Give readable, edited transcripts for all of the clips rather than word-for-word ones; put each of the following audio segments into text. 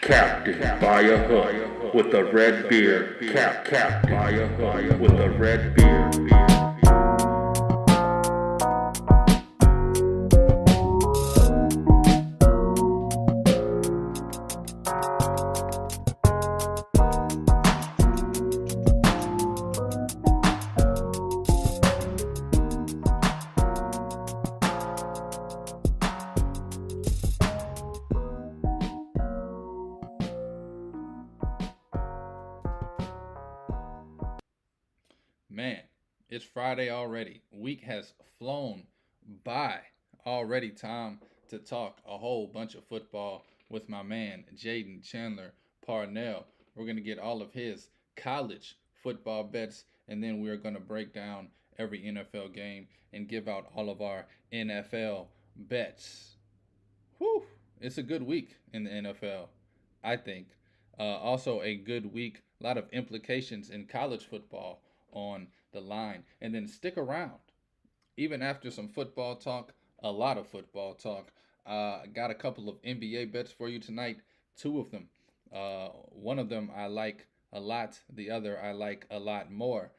Captain by a hook with a red beard. Captain by a hook with a red beard. Man, it's Friday already. Week has flown by already. Time to talk a whole bunch of football with my man Jaden Chandler Parnell. We're going to get all of his college football bets, and then we're going to break down every NFL game and give out all of our NFL bets. Whew, it's a good week in the NFL, I think. Also, a good week. A lot of implications in college football on the line. And then stick around. Even after some football talk, a lot of football talk, got a couple of NBA bets for you tonight. Two of them. One of them I like a lot, the other I like a lot more.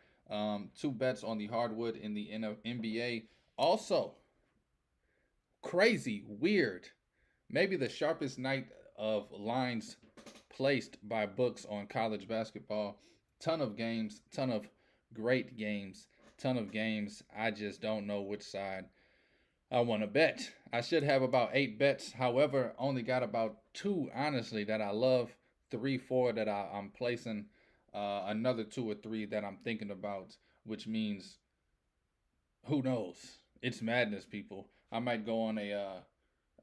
Two bets on the hardwood in the NBA. Also, crazy, weird, maybe the sharpest night of lines placed by books on college basketball. Ton of games, ton of great games, ton of games. I just don't know which side I want to bet. I should have about 8 bets. However, only got about 2, honestly, that I love. 3, 4 that I'm placing. Another 2 or 3 that I'm thinking about, which means who knows? It's madness, people. I might go on a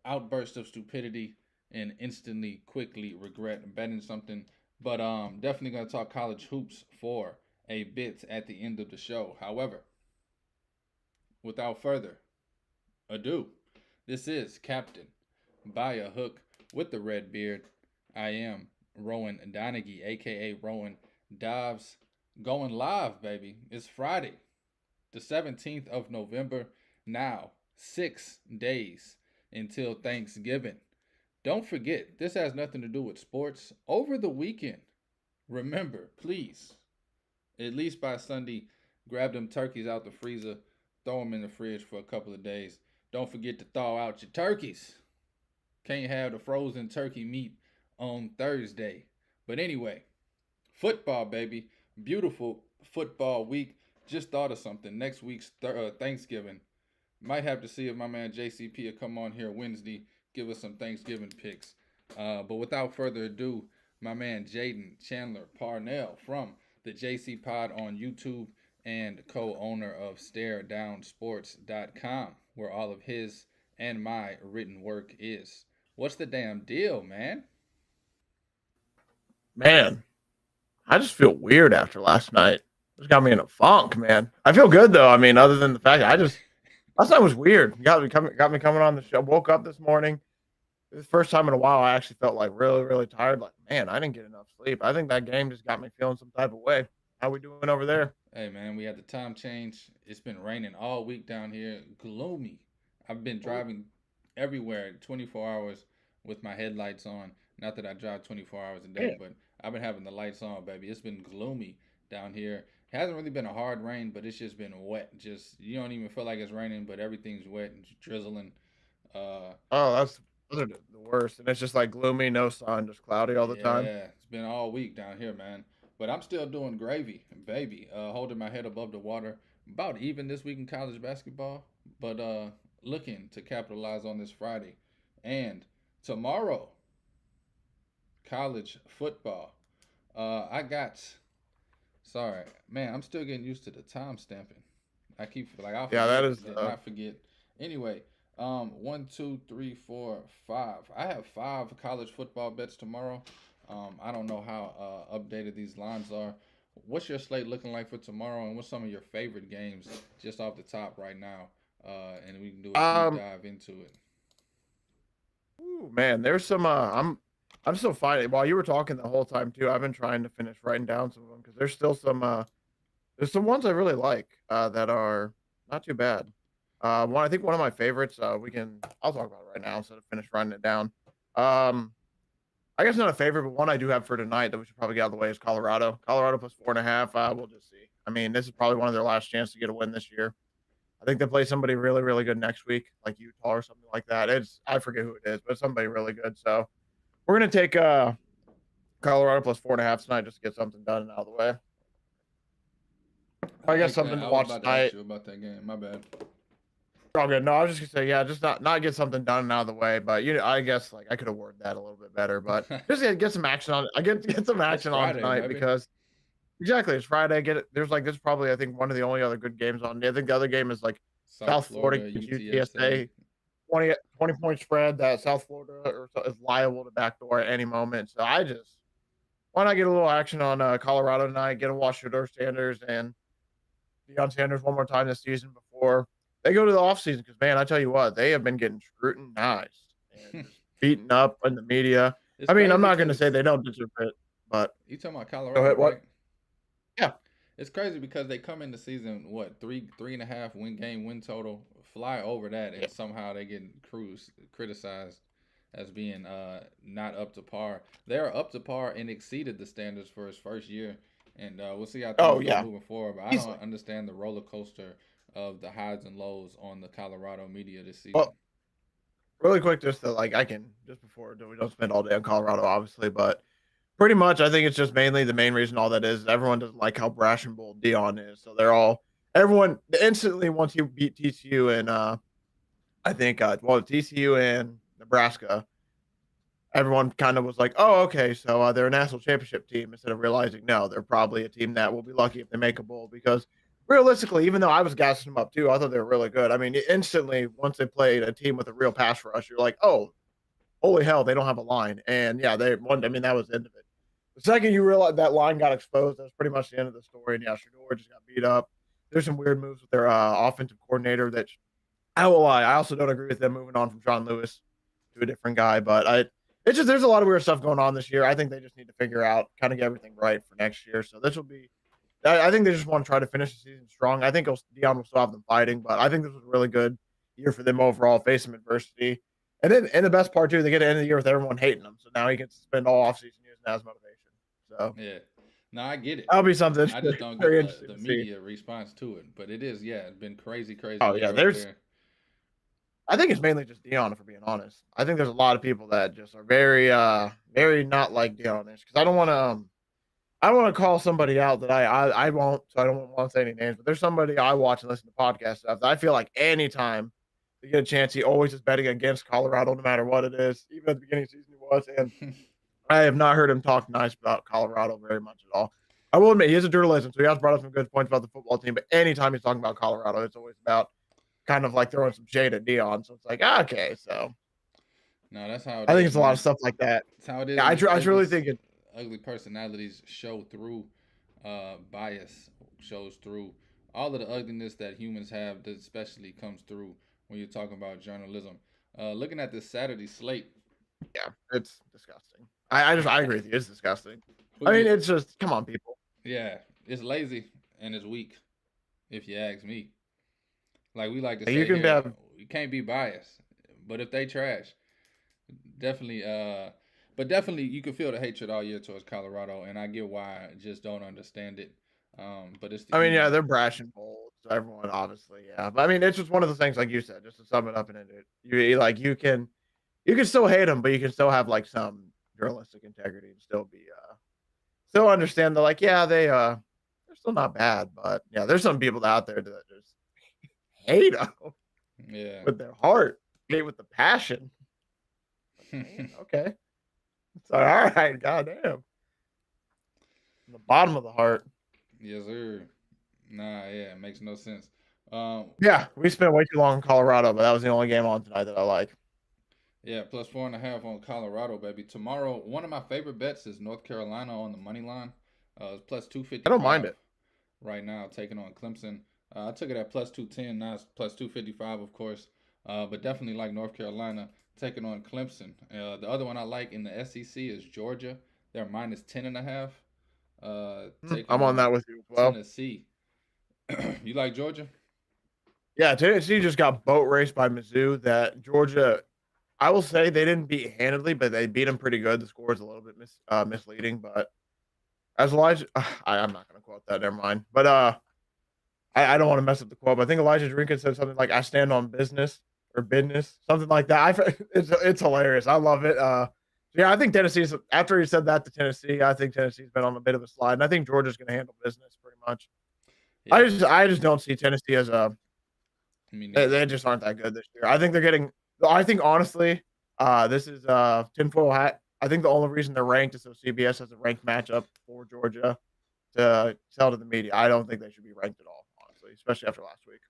outburst of stupidity and instantly, quickly regret betting something. But definitely gonna talk college hoops for a bit at the end of the show. However, without further ado, this is Captain by a Hook with the red beard. I am Rowan Donaghy, aka Rowan Dobbs, going live, baby. It's Friday, the 17th of November. Now, 6 days until Thanksgiving. Don't forget, this has nothing to do with sports. Over the weekend, remember, please, at least by Sunday, grab them turkeys out the freezer, throw them in the fridge for a couple of days. Don't forget to thaw out your turkeys. Can't have the frozen turkey meat on Thursday. But anyway, football, baby. Beautiful football week. Just thought of something. Next week's Thanksgiving. Might have to see if my man JCP will come on here Wednesday, give us some Thanksgiving picks. But without further ado, my man Jaden Chandler Parnell from the JC Pod on YouTube and co-owner of StareDownSports.com, where all of his and my written work is. What's the damn deal, man? Man, I just feel weird after last night. Just got me in a funk, man. I feel good though. I mean, other than the fact that last night was weird. Got me coming on the show. Woke up this morning. It was the first time in a while I actually felt like really, really tired. Like, man, I didn't get enough sleep. I think that game just got me feeling some type of way. How we doing over there? Hey, man, we had the time change. It's been raining all week down here. Gloomy. I've been driving everywhere 24 hours with my headlights on. Not that I drive 24 hours a day, Man, but I've been having the lights on, baby. It's been gloomy down here. It hasn't really been a hard rain, but it's just been wet. Just you don't even feel like it's raining, but everything's wet and drizzling. oh, those are the worst. And it's just like gloomy, no sun, just cloudy all the time. Yeah, it's been all week down here, man. But I'm still doing gravy, baby. Holding my head above the water. About even this week in college basketball, but looking to capitalize on this Friday and tomorrow college football. I got. Sorry, man. I'm still getting used to the time stamping. I keep like I'll Yeah, that forget, is then I forget. Anyway, 1, 2, 3, 4, 5. I have 5 college football bets tomorrow. I don't know how updated these lines are. What's your slate looking like for tomorrow, and what's some of your favorite games just off the top right now? And we can do a deep Um, dive into it. ooh, man, there's some. I'm still finding while you were talking the whole time too. I've been trying to finish writing down some of them because there's still some. There's some ones I really like that are not too bad. I think one of my favorites. I'll talk about it right now instead of finish writing it down. Um, I guess not a favorite, but one I do have for tonight that we should probably get out of the way is Colorado. Colorado plus 4.5. We'll just see. I mean, this is probably one of their last chance to get a win this year. I think they play somebody really, really good next week, like Utah or something like that. I forget who it is, but somebody really good. So we're gonna take Colorado plus 4.5 tonight just to get something done and out of the way. I guess something to watch tonight. To ask you about that game. My bad. All good. No, I was just gonna say, yeah, just not get something done and out of the way. But I guess like I could have worded that a little bit better. But just get some action on. I get some action on tonight baby. Because exactly it's Friday. Get it. There's this is probably I think one of the only other good games on. I think the other game is like South Florida UTSA. 20 point spread that South Florida is liable to backdoor at any moment. So why not get a little action on Colorado tonight? Get to watch Shedeur Sanders and Deion Sanders one more time this season before they go to the offseason. Because man, I tell you what, they have been getting scrutinized and beaten up in the media. I mean, I'm not going to say they don't deserve it, but you talking about Colorado? Go ahead, what? Right? Yeah, it's crazy because they come in the season three and a half win total, fly over that, and somehow they get criticized as being not up to par. They're up to par and exceeded the standards for his first year, and we'll see how things go moving forward. But I don't understand the roller coaster of the highs and lows on the Colorado media this season. Well, really quick, just to just before we don't spend all day on Colorado, obviously, but pretty much I think it's just mainly the main reason all that is everyone doesn't like how brash and bold Deion is. So everyone instantly once he beat TCU and I think TCU and Nebraska, everyone kind of was like, oh, okay, so they're a national championship team instead of realizing no, they're probably a team that will be lucky if they make a bowl because realistically, even though I was gassing them up too, I thought they were really good. I mean, instantly once they played a team with a real pass rush, you're like, oh, holy hell, they don't have a line. And yeah, they won. I mean, that was the end of it. The second you realize that line got exposed, that was pretty much the end of the story. And yeah, Shedeur just got beat up. There's some weird moves with their offensive coordinator that I will lie. I also don't agree with them moving on from John Lewis to a different guy. But it's just there's a lot of weird stuff going on this year. I think they just need to figure out kind of get everything right for next year. So this will be. I think they just want to try to finish the season strong. I think Deion will still have them fighting, but I think this was a really good year for them overall, face some adversity. And then, and the best part, too, they get to end of the year with everyone hating them. So now he can spend all offseason using that as motivation. So yeah. No, I get it. That'll be something. I just don't get the media response to it. But it is, it's been crazy. Oh, yeah. I think it's mainly just Deion, if we're being honest. I think there's a lot of people that just are very, very not like Deion. Because I don't want to call somebody out that I won't, so I don't want to say any names, but there's somebody I watch and listen to podcast stuff that I feel like anytime they get a chance, he always is betting against Colorado no matter what it is. Even at the beginning of the season he was, and I have not heard him talk nice about Colorado very much at all. I will admit, he is a journalist, so he has brought up some good points about the football team, but anytime he's talking about Colorado, it's always about kind of like throwing some shade at Deion. So it's like, okay, so. No, that's how it is. I think it's a lot of stuff like that. That's how it is. Yeah, I really think it. Ugly personalities show through bias, shows through all of the ugliness that humans have, that especially comes through when you're talking about journalism. Looking at this Saturday slate. Yeah, it's disgusting. I agree with you. It's disgusting. I mean, it's just, come on, people. Yeah, it's lazy and it's weak, if you ask me. Like we like to say, you can't be biased. But if they trash, definitely but definitely you can feel the hatred all year towards Colorado, and I get why. I just don't understand it. But it's they're brash and bold. So everyone, obviously, yeah. But I mean, it's just one of the things, like you said, just to sum it up and end it. You can still hate them, but you can still have like some journalistic integrity and still understand that, like, yeah, they're still not bad, but yeah, there's some people out there that just hate them. Yeah, with their heart, hate with the passion. Man, okay. So, all right, goddamn. From the bottom of the heart. Yes, sir. Nah, yeah, it makes no sense. Yeah, we spent way too long in Colorado, but that was the only game on tonight that I like. Yeah, plus 4.5 on Colorado, baby. Tomorrow, one of my favorite bets is North Carolina on the money line. It's plus 255. I don't mind it. Right now, taking on Clemson. I took it at plus 210. Now it's plus 255, of course. But definitely like North Carolina taking on Clemson. The other one I like in the SEC is Georgia. They're minus 10.5. I'm on that with you as well. Tennessee. You like Georgia? Yeah, Tennessee just got boat raced by Mizzou. That Georgia I will say they didn't beat handedly, but they beat them pretty good. The score is a little bit misleading, but as Elijah, I'm not going to quote that. Never mind. But I don't want to mess up the quote. But I think Elijah Drinkin said something like, "I stand on business or business," something like that. It's hilarious. I love it. Yeah, I think Tennessee's after he said that to Tennessee. I think Tennessee's been on a bit of a slide, and I think Georgia's going to handle business pretty much. Yeah, I just don't see Tennessee as a. They just aren't that good this year. I think they're getting. I think honestly, this is tinfoil hat. I think the only reason they're ranked is so CBS has a ranked matchup for Georgia to sell to the media. I don't think they should be ranked at all, honestly, especially after last week.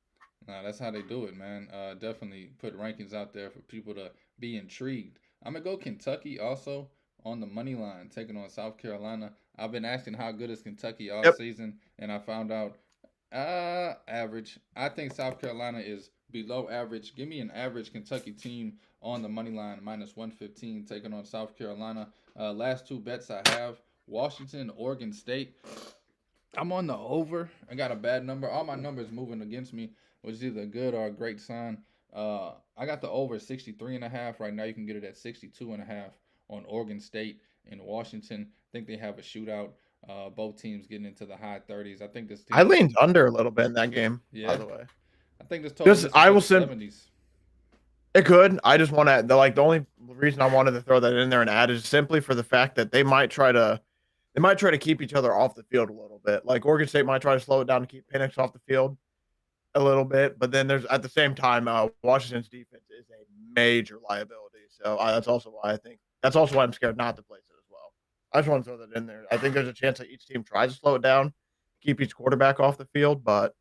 nah, that's how they do it, man. Definitely put rankings out there for people to be intrigued. I'm gonna go Kentucky also on the money line, taking on South Carolina. I've been asking how good is Kentucky all Yep. season, and I found out average. I think South Carolina is below average. Give me an average Kentucky team on the money line, minus 115, taking on South Carolina. Last two bets I have: Washington, Oregon State. I'm on the over. I got a bad number. All my numbers moving against me, which is either a good or a great sign. I got the over 63.5. Right now you can get it at 62.5 on Oregon State and Washington. I think they have a shootout. Both teams getting into the high 30s. I think this team. I leaned under a little bit in that game. Yeah. By the way, I think this total just I will send. 70s. It could. I just want to the only reason I wanted to throw that in there and add is simply for the fact that they might try to keep each other off the field a little bit. Like Oregon State might try to slow it down to keep Penix off the field a little bit, but then there's at the same time Washington's defense is a major liability. So that's also why I'm scared not to place it as well. I just want to throw that in there. I think there's a chance that each team tries to slow it down, keep each quarterback off the field, but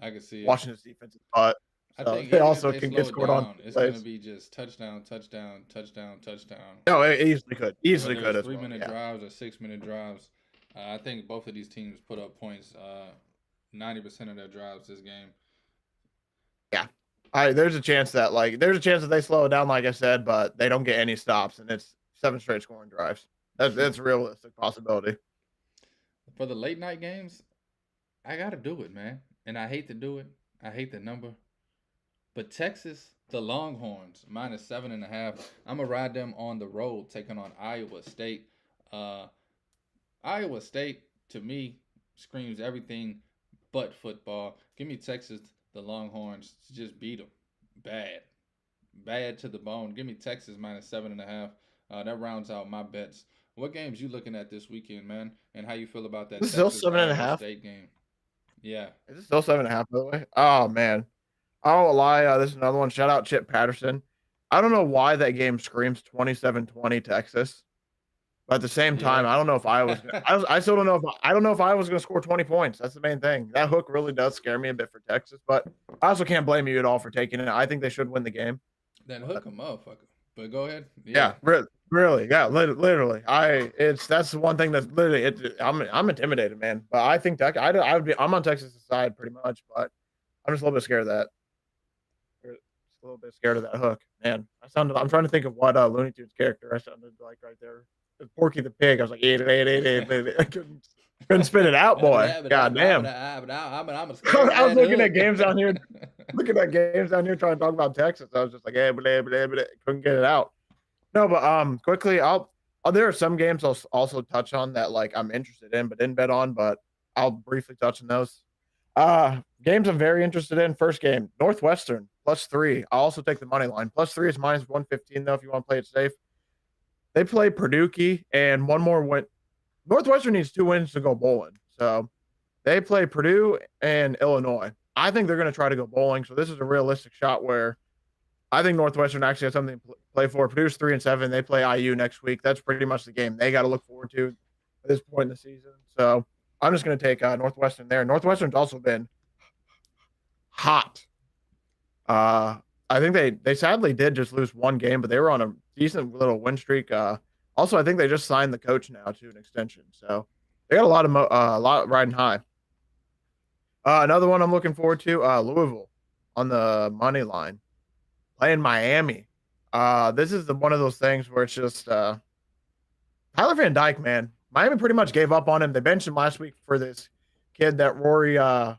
I can see it. Washington's defense is hot. I So think they even also if they can slow get it scored down, on it's plays. going to be just touchdown, touchdown, touchdown, touchdown. No, it easily could. Easily Whether could it's as well. 3-minute Yeah. drives or 6-minute drives. I think both of these teams put up points 90% of their drives this game. Yeah. There's a chance that they slow it down, like I said, but they don't get any stops, and it's 7 straight scoring drives. That's a realistic possibility. For the late night games, I got to do it, man. And I hate to do it. I hate the number. But Texas, the Longhorns, minus 7.5. I'm going to ride them on the road, taking on Iowa State. Iowa State, to me, screams everything but football. Give me Texas, the Longhorns, to just beat them. Bad to the bone. Give me Texas minus 7.5. That rounds out my bets. What games you looking at this weekend, man? And how you feel about that This is still Texas 7.5? Iowa State game? Yeah. Is it still 7.5, by the way? Oh, man. I won't lie. This is another one. Shout out Chip Patterson. I don't know why that game screams 27-20 Texas. But at the same time, Yeah. I don't know if Iowa's. I still don't know if I don't know if Iowa's going to score 20 points. That's the main thing. That hook really does scare me a bit for Texas, but I also can't blame you at all for taking it. I think they should win the game. That hook a motherfucker. But go ahead. Yeah, really, yeah, literally. That's the one thing that's literally. I'm intimidated, man. But I think that I'm on Texas' side pretty much, but I'm just a little bit scared of that. Just a little bit scared of that hook, man. I'm trying to think of what Looney Tunes character I sounded like right there. Porky the Pig. I was like, I couldn't spit it out, boy. God damn. I was looking at games down here, trying to talk about Texas. I was just like, couldn't get it out. No, but quickly, there are some games I'll also touch on that like I'm interested in, but didn't bet on. But I'll briefly touch on those. Games I'm very interested in. First game, Northwestern +3. I'll also take the money line. +3 is minus 115 though if you want to play it safe. They play Purdue and one more win. Northwestern needs 2 wins to go bowling. So they play Purdue and Illinois. I think they're going to try to go bowling. So this is a realistic shot where I think Northwestern actually has something to play for. Purdue's 3-7. They play IU next week. That's pretty much the game they got to look forward to at this point in the season. So I'm just going to take Northwestern there. Northwestern's also been hot. I think they sadly did just lose one game, but they were on a decent little win streak. Also, I think they just signed the coach now to an extension, so they got a lot riding high. Another one I'm looking forward to, Louisville on the money line, playing Miami. This is one of those things where it's just Tyler Van Dyke, man. Miami pretty much gave up on him. They benched him last week for this kid that I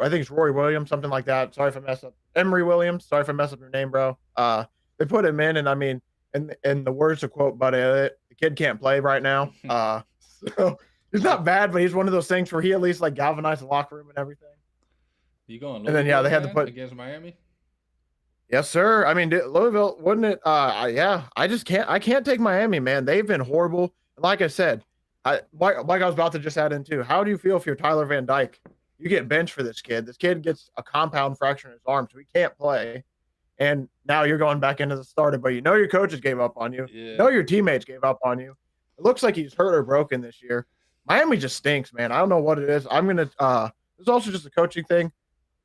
think it's Rory Williams, something like that. Sorry if I mess up. Emory Williams. Sorry if I mess up your name, bro. They put him in, and I mean, in the words to quote Buddy Elliott, the kid can't play right now. So he's not bad, but he's one of those things where he at least like galvanized the locker room and everything. You going Louisville, and then they had to put against Miami? Yes, sir. I mean, Louisville, wouldn't it? Yeah. I just can't. I can't take Miami, man. They've been horrible. Like I said, like I was about to just add in too. How do you feel if you're Tyler Van Dyke? You get benched for this kid. This kid gets a compound fracture in his arm, so he can't play. And now you're going back into the starter, but you know your coaches gave up on you. Yeah. You know your teammates gave up on you. It looks like he's hurt or broken this year. Miami just stinks, man. I don't know what it is. It's also just a coaching thing.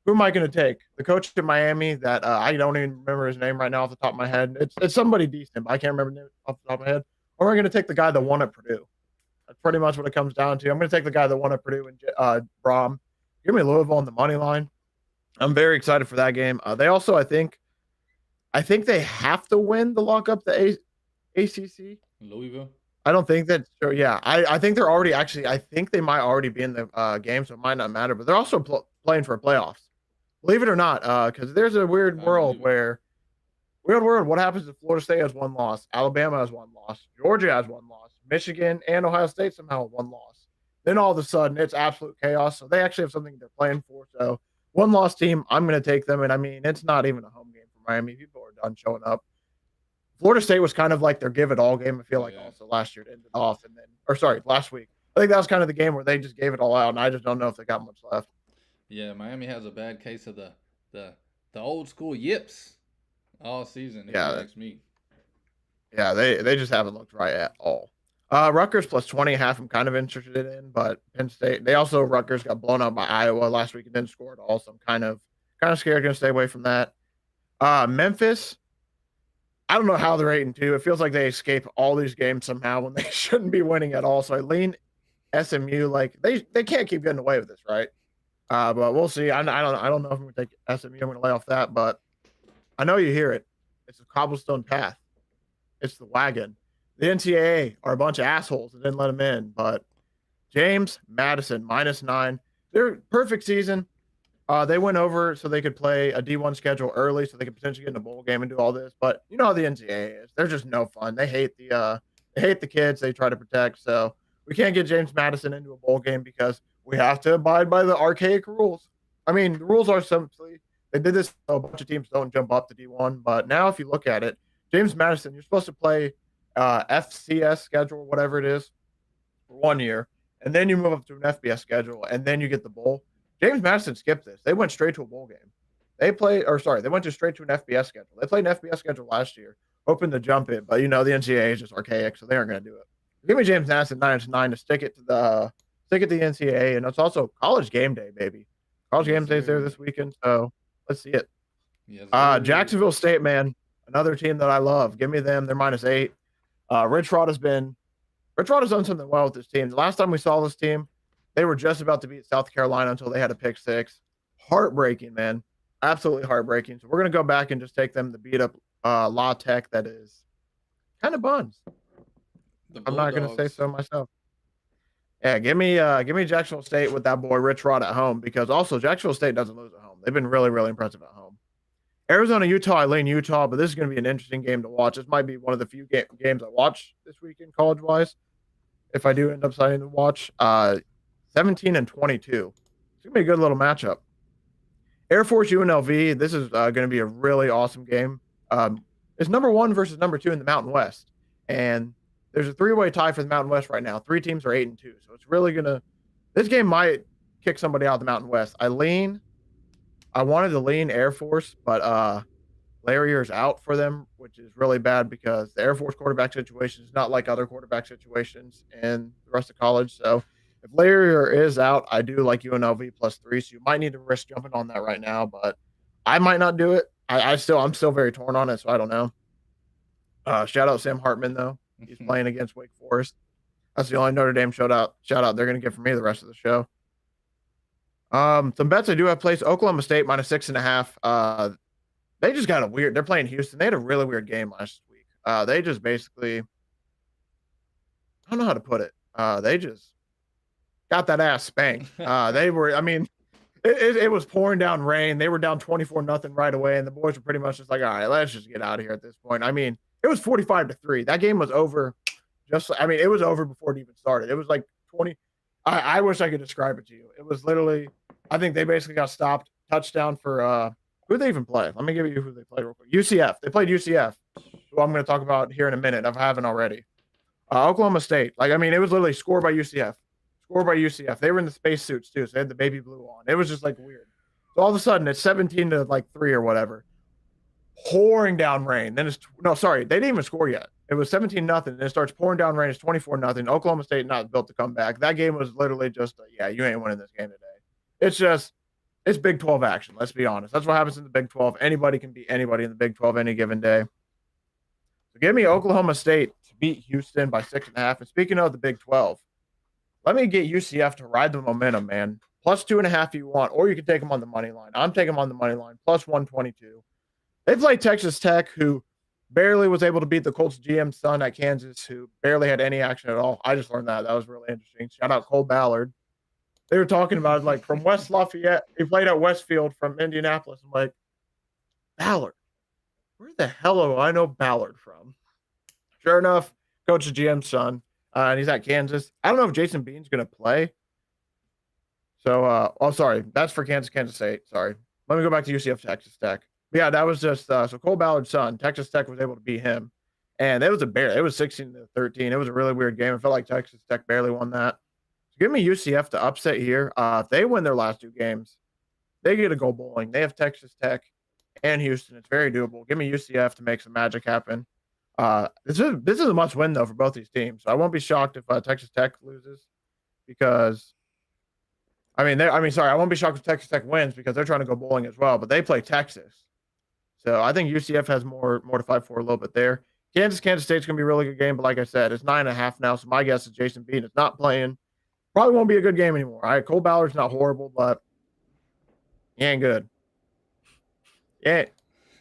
Who am I going to take? The coach in Miami that I don't even remember his name right now off the top of my head. It's somebody decent, but I can't remember his name off the top of my head. Or am I going to take the guy that won at Purdue? That's pretty much what it comes down to. I'm going to take the guy that won at Purdue and Brom. Give me Louisville on the money line. I'm very excited for that game. They also, I think they have to win to lock up the ACC. Louisville. I don't think that's true. Yeah, I think they're already actually. I think they might already be in the game, so it might not matter. But they're also playing for playoffs. Believe it or not, because there's a weird world. What happens if Florida State has one loss, Alabama has one loss, Georgia has one loss, Michigan and Ohio State somehow have one loss. Then all of a sudden it's absolute chaos. So they actually have something they're playing for. So one loss team, I'm going to take them. And I mean, it's not even a home game for Miami. People are done showing up. Florida State was kind of like their give it all game. I feel like also last year it ended off last week. I think that was kind of the game where they just gave it all out. And I just don't know if they got much left. Yeah, Miami has a bad case of the old school yips all season. Next me. Yeah, they just haven't looked right at all. Rutgers plus 20.5. I'm kind of interested in, but Penn State. Rutgers got blown out by Iowa last week and didn't score at all. So I'm kind of scared. Going to stay away from that. Memphis. I don't know how they're 8-2. It feels like they escape all these games somehow when they shouldn't be winning at all. So I lean SMU. Like they can't keep getting away with this, right? But we'll see. I don't know if I'm going to take SMU. I'm going to lay off that, but I know you hear it. It's a cobblestone path. It's the wagon. The NCAA are a bunch of assholes that didn't let them in, but James Madison -9. They're perfect season. They went over so they could play a D1 schedule early so they could potentially get in a bowl game and do all this. But you know how the NCAA is. They're just no fun. They hate the kids they try to protect. So we can't get James Madison into a bowl game because we have to abide by the archaic rules. I mean, the rules are simply they did this so a bunch of teams don't jump up to D1. But now if you look at it, James Madison, you're supposed to play FCS schedule, whatever it is, for 1 year. And then you move up to an FBS schedule, and then you get the bowl. James Madison skipped this. They went straight to a bowl game. They went straight to an FBS schedule. They played an FBS schedule last year, hoping to jump it. But, the NCAA is just archaic, so they aren't going to do it. Give me James Madison 9-9 to stick it to the NCAA. And it's also college game day, baby. College game day's there this weekend, so let's see it. Yes, Jacksonville State, man, another team that I love. Give me them. They're -8. Rich Rod has done something well with this team. The last time we saw this team, they were just about to beat South Carolina until they had a pick six. Heartbreaking, man. Absolutely heartbreaking. So we're going to go back and just take them to beat up La Tech that is kind of buns. I'm not going to say so myself. Yeah, give me Jacksonville State with that boy Rich Rod at home because also Jacksonville State doesn't lose at home. They've been really, really impressive at home. Arizona, Utah, I lean Utah, but this is going to be an interesting game to watch. This might be one of the few games I watch this weekend college-wise if I do end up deciding to watch. 17-22. It's going to be a good little matchup. Air Force UNLV, this is going to be a really awesome game. It's number 1 versus number 2 in the Mountain West. And there's a 3-way tie for the Mountain West right now. 3 teams are 8-2. So it's really going to – this game might kick somebody out of the Mountain West. I wanted to lean Air Force, but Larrier's out for them, which is really bad because the Air Force quarterback situation is not like other quarterback situations in the rest of college. So if Larrier is out, I do like UNLV +3, so you might need to risk jumping on that right now, but I might not do it. I'm still very torn on it, so I don't know. Shout out Sam Hartman, though. He's playing against Wake Forest. That's the only Notre Dame shout out they're going to get from me the rest of the show. Some bets I do have placed. Oklahoma State -6.5. They just got they're playing Houston. They had a really weird game last week. They just basically, I don't know how to put it. They just got that ass spanked. It was pouring down rain. They were down 24-0 right away, and the boys were pretty much just like, all right, let's just get out of here at this point. I mean, it was 45-3. That game was over. It was over before it even started. It was like 20. I wish I could describe it to you. It was literally, I think they basically got stopped. Touchdown for who did they even play? Let me give you who they played real quick. UCF. They played UCF, who I'm going to talk about here in a minute if I haven't already. Oklahoma State. It was literally scored by UCF. Scored by UCF. They were in the spacesuits too, so they had the baby blue on. It was just like weird. So all of a sudden, it's 17-3 or whatever, pouring down rain. Then they didn't even score yet. It was 17-0. Then it starts pouring down rain. It's 24-0. Oklahoma State not built to come back. That game was literally just, you ain't winning this game today. It's Big 12 action. Let's be honest. That's what happens in the Big 12. Anybody can beat anybody in the Big 12 any given day. So give me Oklahoma State to beat Houston by 6.5. And speaking of the Big 12, let me get UCF to ride the momentum, man. Plus 2.5 if you want, or you can take them on the money line. I'm taking them on the money line, plus 122. They played Texas Tech, who barely was able to beat the Colts GM son at Kansas, who barely had any action at all. I just learned that. That was really interesting. Shout out Cole Ballard. They were talking about it, like, from West Lafayette. He played at Westfield from Indianapolis. I'm like, Ballard. Where the hell do I know Ballard from? Sure enough, coach the GM son. And he's at Kansas. I don't know if Jason Bean's going to play. So, sorry. That's for Kansas State. Sorry. Let me go back to UCF Texas Tech. But yeah, that was just so Cole Ballard's son. Texas Tech was able to beat him. And it was it was 16-13. It was a really weird game. It felt like Texas Tech barely won that. So give me UCF to upset here. If they win their last two games, they get to go bowling. They have Texas Tech and Houston. It's very doable. Give me UCF to make some magic happen. This is a must win though for both these teams. So I won't be shocked if Texas Tech loses, because I won't be shocked if Texas Tech wins because they're trying to go bowling as well. But they play Texas, so I think UCF has more to fight for a little bit there. Kansas State's gonna be a really good game, but like I said, it's 9.5 now. So my guess is Jason Bean is not playing. Probably won't be a good game anymore. All right, Cole Ballard's not horrible, but he ain't good. Yeah,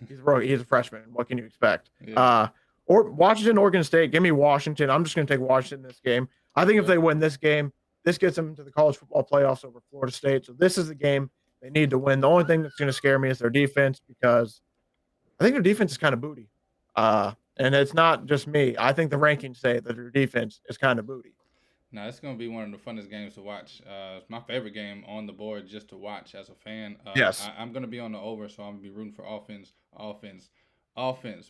he's a freshman. What can you expect? Yeah. Or Washington, Oregon State. Give me Washington. I'm just going to take Washington in this game. I think if they win this game, this gets them into the college football playoffs over Florida State. So this is the game they need to win. The only thing that's going to scare me is their defense, because I think their defense is kind of booty. And it's not just me. I think the rankings say that their defense is kind of booty. No, it's going to be one of the funnest games to watch. It's my favorite game on the board just to watch as a fan. Yes. I'm going to be on the over, so I'm going to be rooting for offense.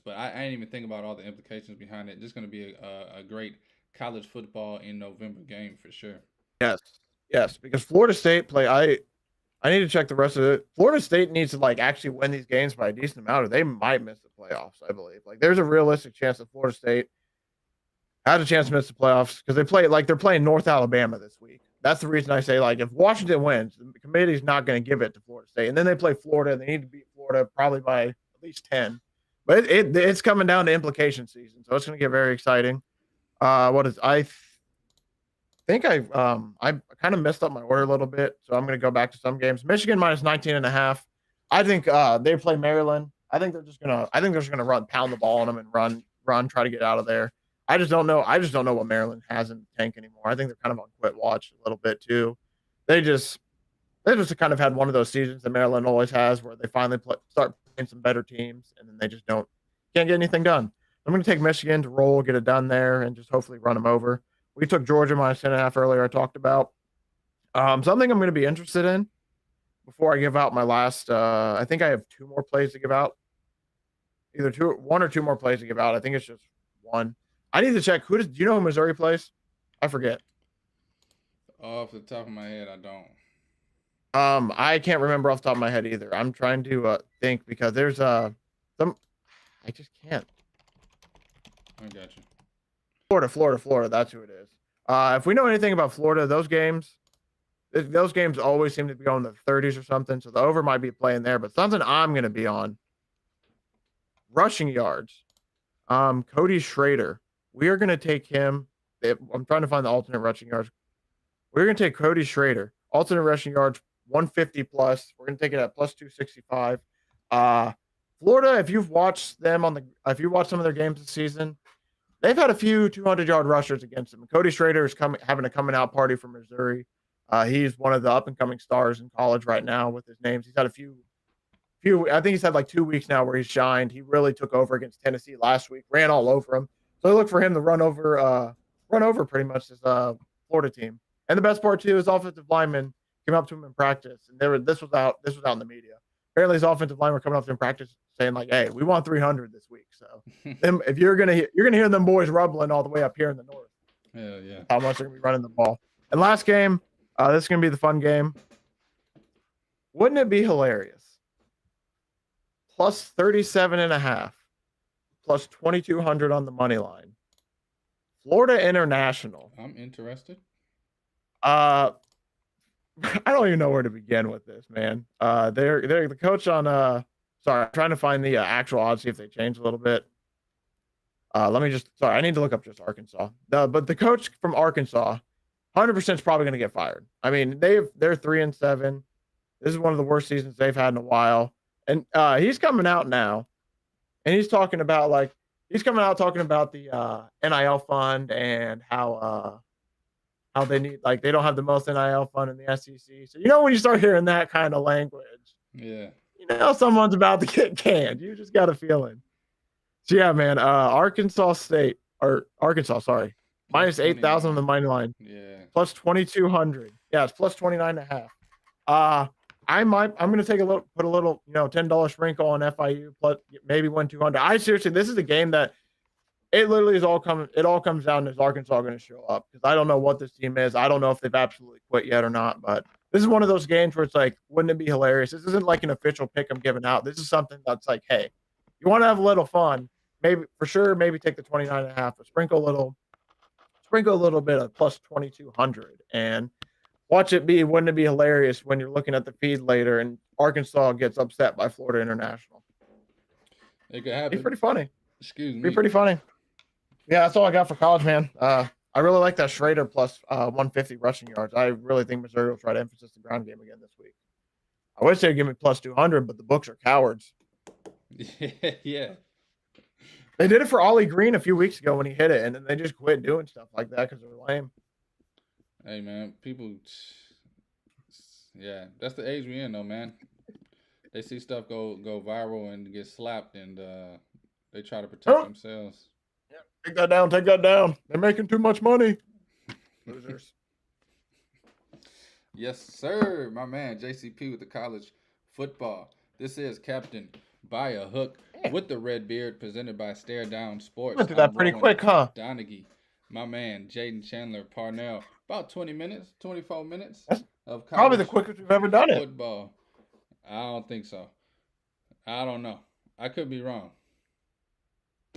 But I didn't even think about all the implications behind it. It's going to be a great college football in November game for sure. Yes, because Florida State play. I need to check the rest of it. Florida State needs to actually win these games by a decent amount, or they might miss the playoffs. I believe there's a realistic chance that Florida State has a chance to miss the playoffs because they're playing North Alabama this week. That's the reason I say if Washington wins, the committee's not going to give it to Florida State, and then they play Florida, and they need to beat Florida probably by at least 10. But it's coming down to implication season, so it's going to get very exciting. I think I kind of messed up my order a little bit, so I'm going to go back to some games. Michigan minus 19.5. I think they play Maryland. I think they're just gonna run, pound the ball on them and run, try to get out of there. I just don't know what Maryland has in the tank anymore. I think they're kind of on quit watch a little bit too. They just kind of had one of those seasons that Maryland always has, where they finally start playing some better teams, and then they just can't get anything done. I'm going to take Michigan to roll, get it done there, and just hopefully run them over. We took Georgia minus 10.5 earlier. I talked about something I'm going to be interested in before I give out my last. I think I have two more plays to give out. Either one or two more plays to give out. I think it's just one. I need to check. Do you know who Missouri plays? I forget. Off the top of my head, I don't. I can't remember off the top of my head either. I'm trying to think, because there's some. I just can't. I got you. Florida. That's who it is. If we know anything about Florida, those games always seem to be going in the 30s or something. So the over might be playing there, but something I'm going to be on. Rushing yards. Cody Schrader. We are going to take him. I'm trying to find the alternate rushing yards. We're going to take Cody Schrader. Alternate rushing yards, 150 plus. We're going to take it at plus 265. Florida, if you've watched some of their games this season, they've had a few 200-yard rushers against them. Cody Schrader is having a coming out party from Missouri. He's one of the up and coming stars in college right now with his names. He's had a few. I think he's had like 2 weeks now where he's shined. He really took over against Tennessee last week, ran all over him. So I look for him to run over pretty much this Florida team. And the best part too is offensive linemen came up to him in practice, and this was out in the media. Apparently, his offensive linemen were coming up to him in practice saying like, "Hey, we want 300 this week." So, if you're gonna hear them boys rumbling all the way up here in the north. Hell yeah! How much they're gonna be running the ball. And last game, this is gonna be the fun game. Wouldn't it be hilarious? Plus 37.5, plus 2,200 on the money line. Florida International. I'm interested. I don't even know where to begin with this, man. They're the coach on. Sorry, I'm trying to find the actual odds, see if they change a little bit. I need to look up just Arkansas. But the coach from Arkansas, 100% is probably going to get fired. I mean, they're 3-7. This is one of the worst seasons they've had in a while. And he's coming out now, and he's talking about the NIL fund and how they need, like, they don't have the most NIL fund in the SEC. So when you start hearing that kind of language, yeah, someone's about to get canned. You just got a feeling. So yeah, man, Arkansas, sorry, minus 8,000 on the money line. Yeah, plus 2,200. Yeah, it's plus 29.5. I'm going to put a little, $10 sprinkle on FIU, plus maybe win 200. Seriously, this is a game that it literally is all comes down to, is Arkansas going to show up? Because I don't know what this team is. I don't know if they've absolutely quit yet or not, but this is one of those games where it's like, wouldn't it be hilarious? This isn't like an official pick I'm giving out. This is something that's like, hey, you want to have a little fun, maybe take the 29.5, but sprinkle a little bit of plus 2,200 and watch it be. Wouldn't it be hilarious when you're looking at the feed later and Arkansas gets upset by Florida International? It could happen. Be pretty funny. Excuse me. Be pretty funny. Yeah, that's all I got for college, man. I really like that Schrader plus 150 rushing yards. I really think Missouri will try to emphasize the ground game again this week. I wish they'd give me plus 200, but the books are cowards. Yeah. They did it for Ollie Green a few weeks ago when he hit it, and then they just quit doing stuff like that because they're lame. Hey, man, people, yeah, that's the age we in, though, man. They see stuff go viral and get slapped, and they try to protect themselves. Yeah, take that down. They're making too much money. Losers. Yes, sir, my man, JCP with the college football. This is Captain by a Hook with the Red Beard, presented by Stare Down Sports. Went through that pretty quick, huh? Donaghy, my man, Jaden Chandler, Parnell. About 20 minutes, 24 minutes of college probably the quickest we've ever done it. Football. I don't think so. I don't know. I could be wrong.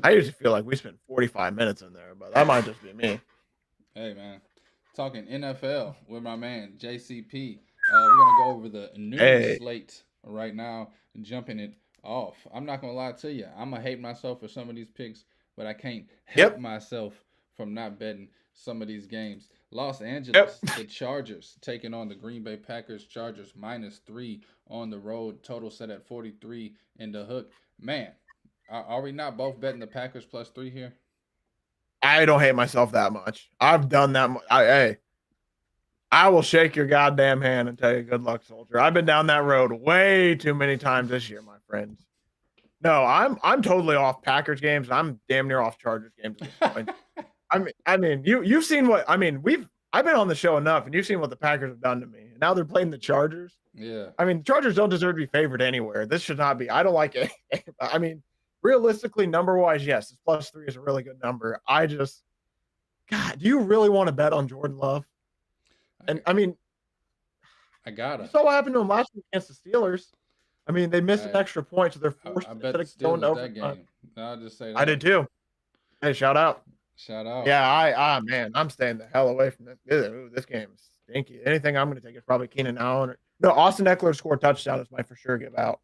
I usually feel like we spent 45 minutes in there, but that might just be me. Hey, man. Talking NFL with my man, JCP. We're going to go over the new slate right now, jumping it off. I'm not going to lie to you. I'm going to hate myself for some of these picks, but I can't help myself from not betting some of these games. Los Angeles, the Chargers taking on the Green Bay Packers. Chargers -3 on the road. Total set at 43 in the Hook. Man, are we not both betting the Packers +3 here? I don't hate myself that much. I've done that. I will shake your goddamn hand and tell you good luck, soldier. I've been down that road way too many times this year, my friends. No, I'm totally off Packers games. I'm damn near off Chargers games at this point. I mean, you've seen what I've been on the show enough, and you've seen what the Packers have done to me. Now they're playing the Chargers. Yeah. I mean, the Chargers don't deserve to be favored anywhere. This should not be. I don't like it. I mean, realistically, number-wise, yes, this +3 is a really good number. God, do you really want to bet on Jordan Love? And I mean, I got it. You saw what happened to him last week against the Steelers. I mean, they missed an extra point, so they're forced I bet to going over that game. No, I'll just say that. I did too. Hey, shout out. Shout out. Yeah, man, I'm staying the hell away from this. This game is stinky. Anything I'm going to take is probably Keenan Allen. No, Austin Eckler scored touchdown is my for sure give out.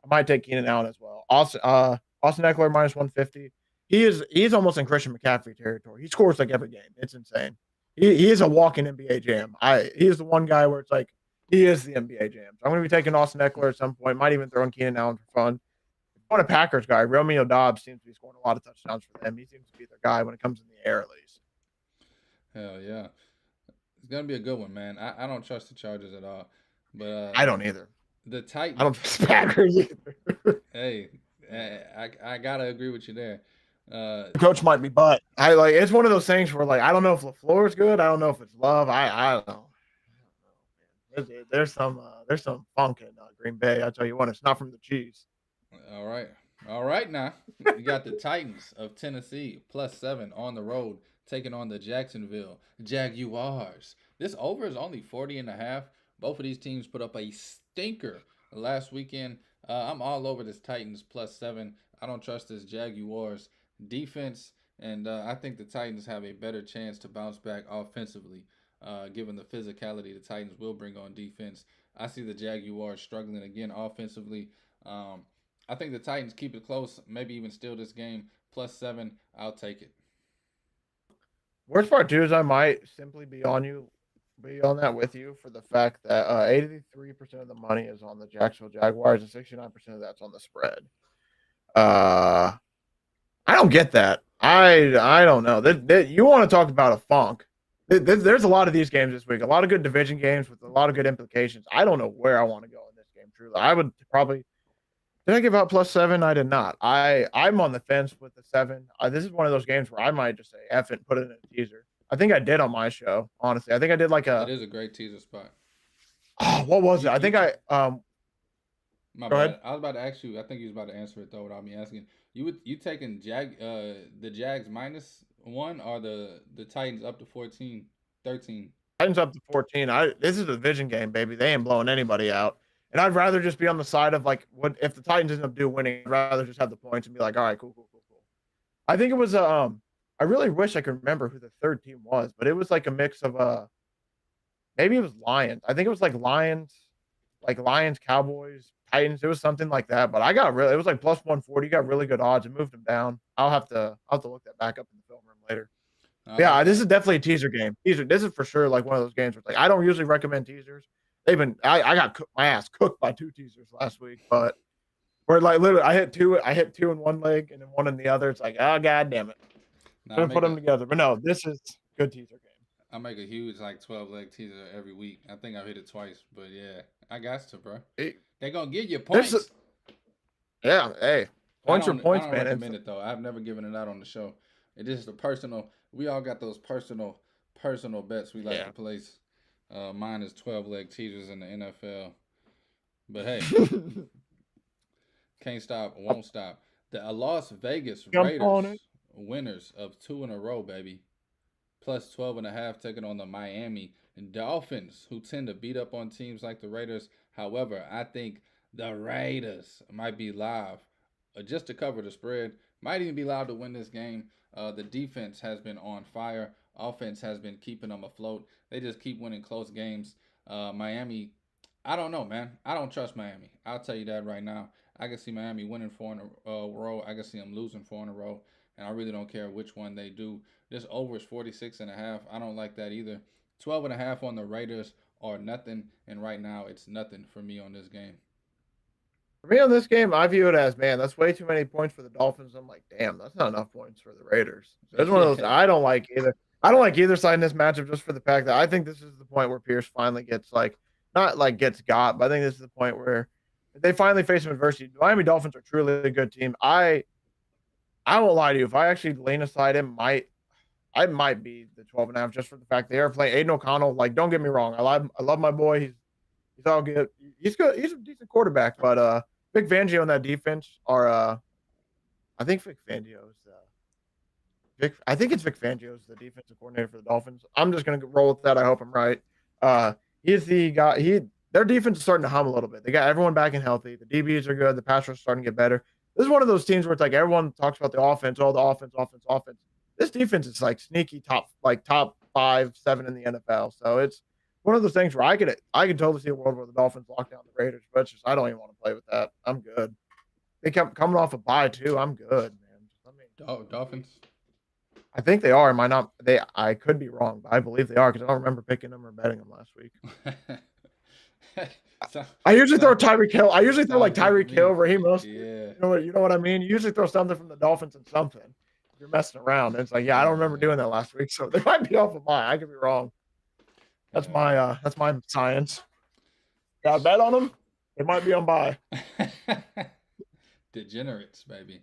I might take Keenan Allen as well. Austin Eckler -150. He's almost in Christian McCaffrey territory. He scores like every game. It's insane. He is a walking NBA jam. He is the one guy where it's like he is the NBA jam. So I'm going to be taking Austin Eckler at some point. Might even throw in Keenan Allen for fun. I'm a Packers guy. Romeo Doubs seems to be scoring a lot of touchdowns for them. He seems to be their guy when it comes in the air, at least. Hell yeah. It's gonna be a good one, man. I don't trust the Chargers at all, but I don't either. the I don't Titans. trust Packers either. Hey, I gotta agree with you there. The coach might be, but I like it's one of those things where like I don't know if LaFleur is good. I don't know if it's Love. I don't know. There's some funk in Green Bay. I tell you what, it's not from the cheese. All right. All right now. You got the Titans of Tennessee +7 on the road taking on the Jacksonville Jaguars. This over is only 40.5. Both of these teams put up a stinker last weekend. I'm all over this Titans +7. I don't trust this Jaguars defense, and I think the Titans have a better chance to bounce back offensively, given the physicality the Titans will bring on defense. I see the Jaguars struggling again offensively. I think the Titans keep it close, maybe even steal this game. +7, I'll take it. Worst part too is I might simply be on that with you for the fact that 83% of the money is on the Jacksonville Jaguars and 69% of that's on the spread. I don't get that. I don't know. You want to talk about a funk? There's a lot of these games this week. A lot of good division games with a lot of good implications. I don't know where I want to go in this game. Truly, I would probably. Did I give out +7? I did not. I'm on the fence with the 7. This is one of those games where I might just say F it and put it in a teaser. I think I did on my show. Honestly, I think I did like a. It is a great teaser spot. Oh, what was it? I think I My Go bad. ahead. I was about to ask you. I think you was about to answer it though without me asking. You taking the Jags -1 or the Titans up to 14, 13? Titans up to 14. This is a division game, baby. They ain't blowing anybody out. And I'd rather just be on the side of like what if the Titans end up winning, I'd rather just have the points and be like, all right, cool. I think it was I really wish I could remember who the third team was, but it was like a mix of maybe it was Lions. I think it was like Lions, Cowboys, Titans. It was something like that. But it was like +140. Got really good odds and moved them down. I'll have to look that back up in the film room later. Yeah, this is definitely a teaser game. This is for sure like one of those games where it's like I don't usually recommend teasers. I got my ass cooked by 2 teasers last week, but where like literally I hit two in one leg and then one in the other. It's like, oh god damn it. Couldn't put them together. But no, this is good teaser game. I make a huge like 12-leg teaser every week. I think I've hit it twice, but yeah, I got to, bro. They're gonna give you points. Yeah, hey, points are points, I don't recommend it though. I've never given it out on the show. It is the personal. We all got those personal bets we like to place. Mine is 12-leg teasers in the NFL. But hey, can't stop, won't stop. The Las Vegas Raiders winners of 2 in a row, baby. +12.5 taking on the Miami Dolphins, who tend to beat up on teams like the Raiders. However, I think the Raiders might be live just to cover the spread. Might even be live to win this game. The defense has been on fire. Offense has been keeping them afloat. They just keep winning close games. Miami, I don't know, man. I don't trust Miami. I'll tell you that right now. I can see Miami winning 4 in a row. I can see them losing 4 in a row. And I really don't care which one they do. This over is 46.5. I don't like that either. 12.5 on the Raiders or nothing. And right now, it's nothing for me on this game. For me on this game, I view it as, man, that's way too many points for the Dolphins. I'm like, damn, that's not enough points for the Raiders. It's one of those I don't like either. I don't like either side in this matchup just for the fact that I think this is the point where Pierce finally gets gets got, but I think this is the point where they finally face some adversity. The Miami Dolphins are truly a good team. I won't lie to you. If I actually lean aside him, I might be the 12.5 just for the fact they are playing Aiden O'Connell. Like, don't get me wrong. I love my boy. He's all good. He's good. He's a decent quarterback, but Vic Fangio on that defense are I think Vic Fangio's I think it's Vic Fangio's the defensive coordinator for the Dolphins. I'm just gonna roll with that. I hope I'm right. He's the guy. Their defense is starting to hum a little bit. They got everyone back and healthy. The DBs are good. The pass rush is starting to get better. This is one of those teams where it's like everyone talks about the offense, all the offense. This defense is like sneaky top 5, 7 in the NFL. So it's one of those things where I could totally see a world where the Dolphins lock down the Raiders, but it's just I don't even want to play with that. I'm good. They kept coming off a bye too. I'm good, man. Dolphins. I think they are. Am I not? I could be wrong, but I believe they are because I don't remember picking them or betting them last week. I usually throw Tyreek Hill. I usually throw like Tyreek Hill, Raheem Mostert. Yeah. You know what I mean? You usually throw something from the Dolphins and something. You're messing around. And it's like, yeah, I don't remember doing that last week, so they might be off of mine. I could be wrong. That's my science. Got a bet on them? It might be on buy. Degenerates, baby.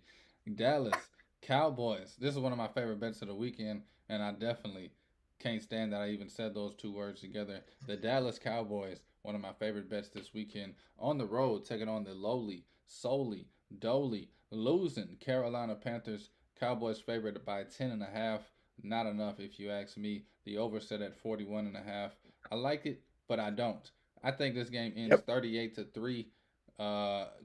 Dallas Cowboys. This is one of my favorite bets of the weekend, and I definitely can't stand that I even said those two words together. The Dallas Cowboys, one of my favorite bets this weekend. On the road, taking on the lowly, solely, doley, losing Carolina Panthers. Cowboys favored by 10.5. Not enough, if you ask me. The over set at 41.5. I like it, but I don't. I think this game ends 38-3.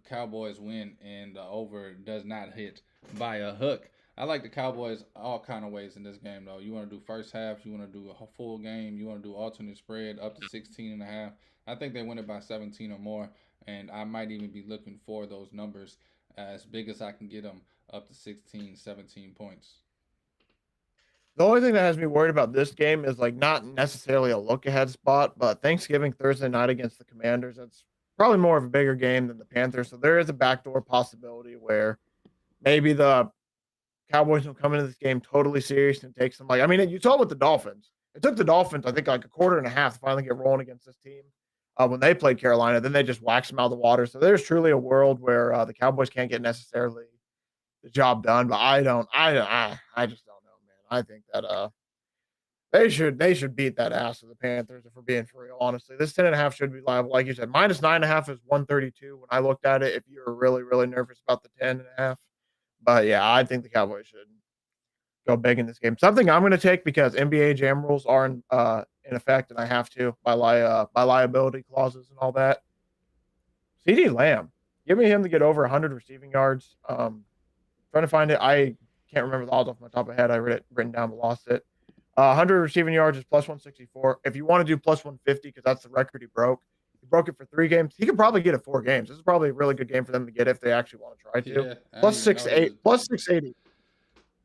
Cowboys win, and the over does not hit by a hook. I like the Cowboys all kind of ways in this game, though. You want to do first half, you want to do a full game, you want to do alternate spread up to 16.5. I think they win it by 17 or more, and I might even be looking for those numbers as big as I can get them, up to 16, 17 points. The only thing that has me worried about this game is like not necessarily a look ahead spot, but Thanksgiving Thursday night against the Commanders. That's probably more of a bigger game than the Panthers. So there is a backdoor possibility where maybe the Cowboys will come into this game totally serious and take some. Like, I mean, you saw it with the Dolphins. It took the Dolphins, I think, like a quarter and a half to finally get rolling against this team when they played Carolina. Then they just waxed them out of the water. So there's truly a world where the Cowboys can't get necessarily the job done. But I just don't know, man. I think that they should beat that ass of the Panthers if we're being for real. Honestly, this 10.5 should be liable. Like you said, minus 9.5 is 132. When I looked at it, if you were really really nervous about the 10.5, but yeah, I think the Cowboys should go big in this game. Something I'm going to take because NBA Jam rules are in effect, and I have to by liability clauses and all that. CD Lamb, give me him to get over 100 receiving yards. Trying to find it. I can't remember the odds off my top of my head. I read it written down but lost it. 100 receiving yards is plus 164. If you want to do plus 150, because that's the record he broke it for 3 games. He could probably get it 4 games. This is probably a really good game for them to get if they actually want to try to. Yeah, plus 680.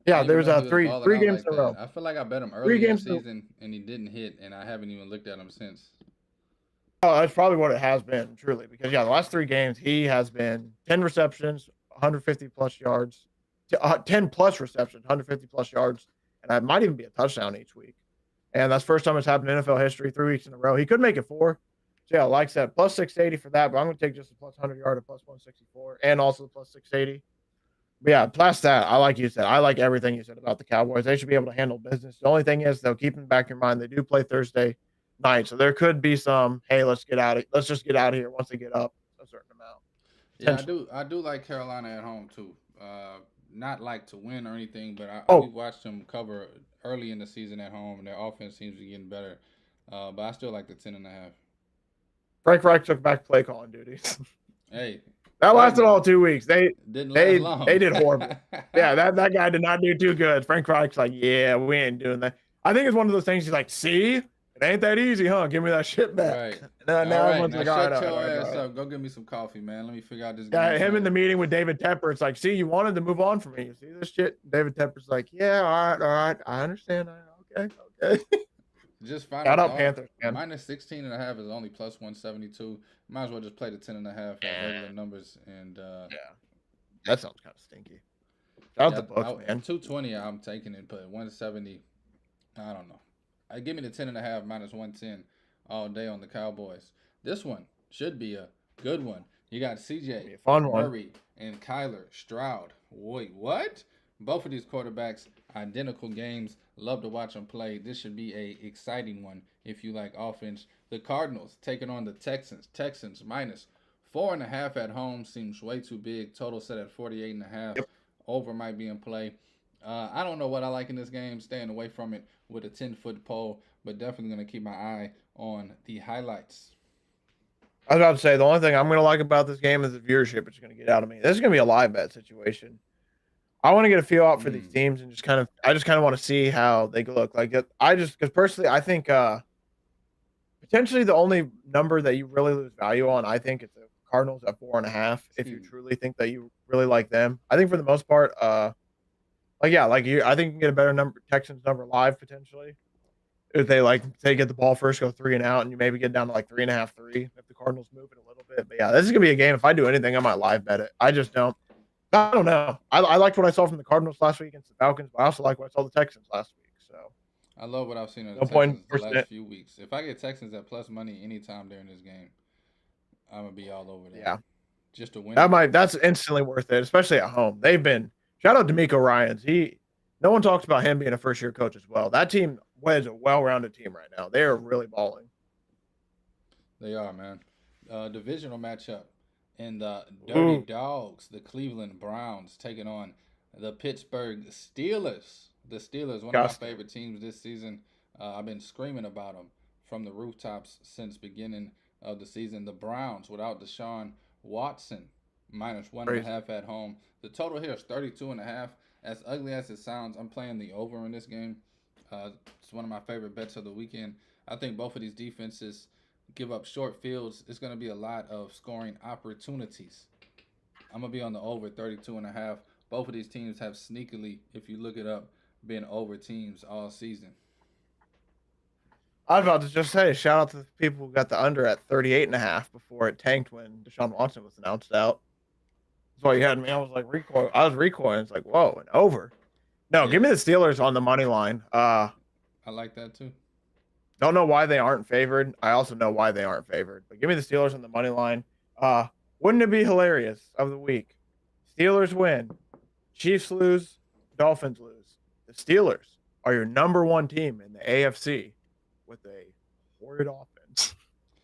Yeah, there's three games like in a row. I feel like I bet him early in the season and he didn't hit, and I haven't even looked at him since. Oh, that's probably what it has been, truly. Because the last 3 games he has been 10 receptions, 150 plus yards, 10 plus receptions, 150 plus yards, and that might even be a touchdown each week. And that's the first time it's happened in NFL history, 3 weeks in a row. He could make it 4. So yeah, like I said, plus 680 for that, but I'm going to take just a plus 100 yard at plus 164 and also the plus 680. But yeah, plus that, I like you said. I like everything you said about the Cowboys. They should be able to handle business. The only thing is, though, keep in the back of your mind, they do play Thursday night. So there could be some, hey, let's just get out of here once they get up a certain amount. Yeah, I do like Carolina at home too. Not like to win or anything, but we watched them cover early in the season at home, and their offense seems to be getting better. But I still like the 10.5. Frank Reich took back play calling duties. Hey, that lasted all 2 weeks. They didn't last long. They did horrible. Yeah, that guy did not do too good. Frank Reich's like, yeah, we ain't doing that. I think it's one of those things. He's like, see, it ain't that easy, huh? Give me that shit back. Right. Now everyone's like, shut your ass up. Go get me some coffee, man. Let me figure out this. Yeah, him in the meeting with David Tepper. It's like, see, you wanted to move on from me. You see this shit? David Tepper's like, yeah, all right. I understand. Okay. Just find out Panthers, man. Minus 16.5 is only plus 172. Might as well just play the 10.5 at regular numbers. And yeah, that sounds kind of stinky. Shout out the books, man. 220, I'm taking it, but 170, I don't know. Give me the 10.5 minus 110 all day on the Cowboys. This one should be a good one. You got CJ, Murray, and Kyler Stroud. Wait, what? Both of these quarterbacks, identical games. Love to watch them play. This should be a exciting one if you like offense. The Cardinals taking on the Texans. Texans minus 4.5 at home seems way too big. Total set at 48.5. Yep. Over might be in play. I don't know what I like in this game. Staying away from it with a 10-foot pole, but definitely going to keep my eye on the highlights. I was about to say, the only thing I'm going to like about this game is the viewership it's going to get out of me. This is going to be a live bet situation. I want to get a feel out for these teams and I just kind of want to see how they look. Because personally, I think potentially the only number that you really lose value on, I think it's the Cardinals at 4.5. If you truly think that you really like them, I think for the most part, I think you can get a better number, Texans number live potentially. If they get the ball first, go 3 and out, and you maybe get down to like 3.5, 3 if the Cardinals move it a little bit. But yeah, this is gonna be a game. If I do anything, I might live bet it. I just don't. I don't know. I liked what I saw from the Cardinals last week against the Falcons, but I also like what I saw the Texans last week. So I love what I've seen of the No point Texans the percent. last few weeks. If I get Texans at plus money anytime during this game, I'm gonna be all over that. Yeah, Just to win. that's instantly worth it, especially at home. They've been shout out to Miko Ryans. No one talks about him being a first year coach as well. That team is a well rounded team right now. They are really balling. They are, man. Divisional matchup in the Dirty Ooh. Dogs, the Cleveland Browns taking on the Pittsburgh Steelers. The Steelers, one of my Disgusting. favorite teams this season. I've been screaming about them from the rooftops since beginning of the season. The Browns without Deshaun Watson, minus one and a Crazy. half at home. The total here is 32 and a half. As ugly as it sounds, I'm playing the over in this game. It's one of my favorite bets of the weekend. I think both of these defenses give up short fields. It's going to be a lot of scoring opportunities. I'm going to be on the over 32 and a half. Both of these teams have sneakily, if you look it up, been over teams all season. I was about to just say, shout out to the people who got the under at 38.5 before it tanked when Deshaun Watson was announced out. That's why you had me. I was like, recoil. I was recoiling. It's like, whoa, and over. No, Yeah. give me the Steelers on the money line. I like that too. Don't know why they aren't favored. I also know why they aren't favored. But give me the Steelers on the money line. Wouldn't it be hilarious of the week? Steelers win. Chiefs lose. Dolphins lose. The Steelers are your number one team in the AFC with a horrid offense.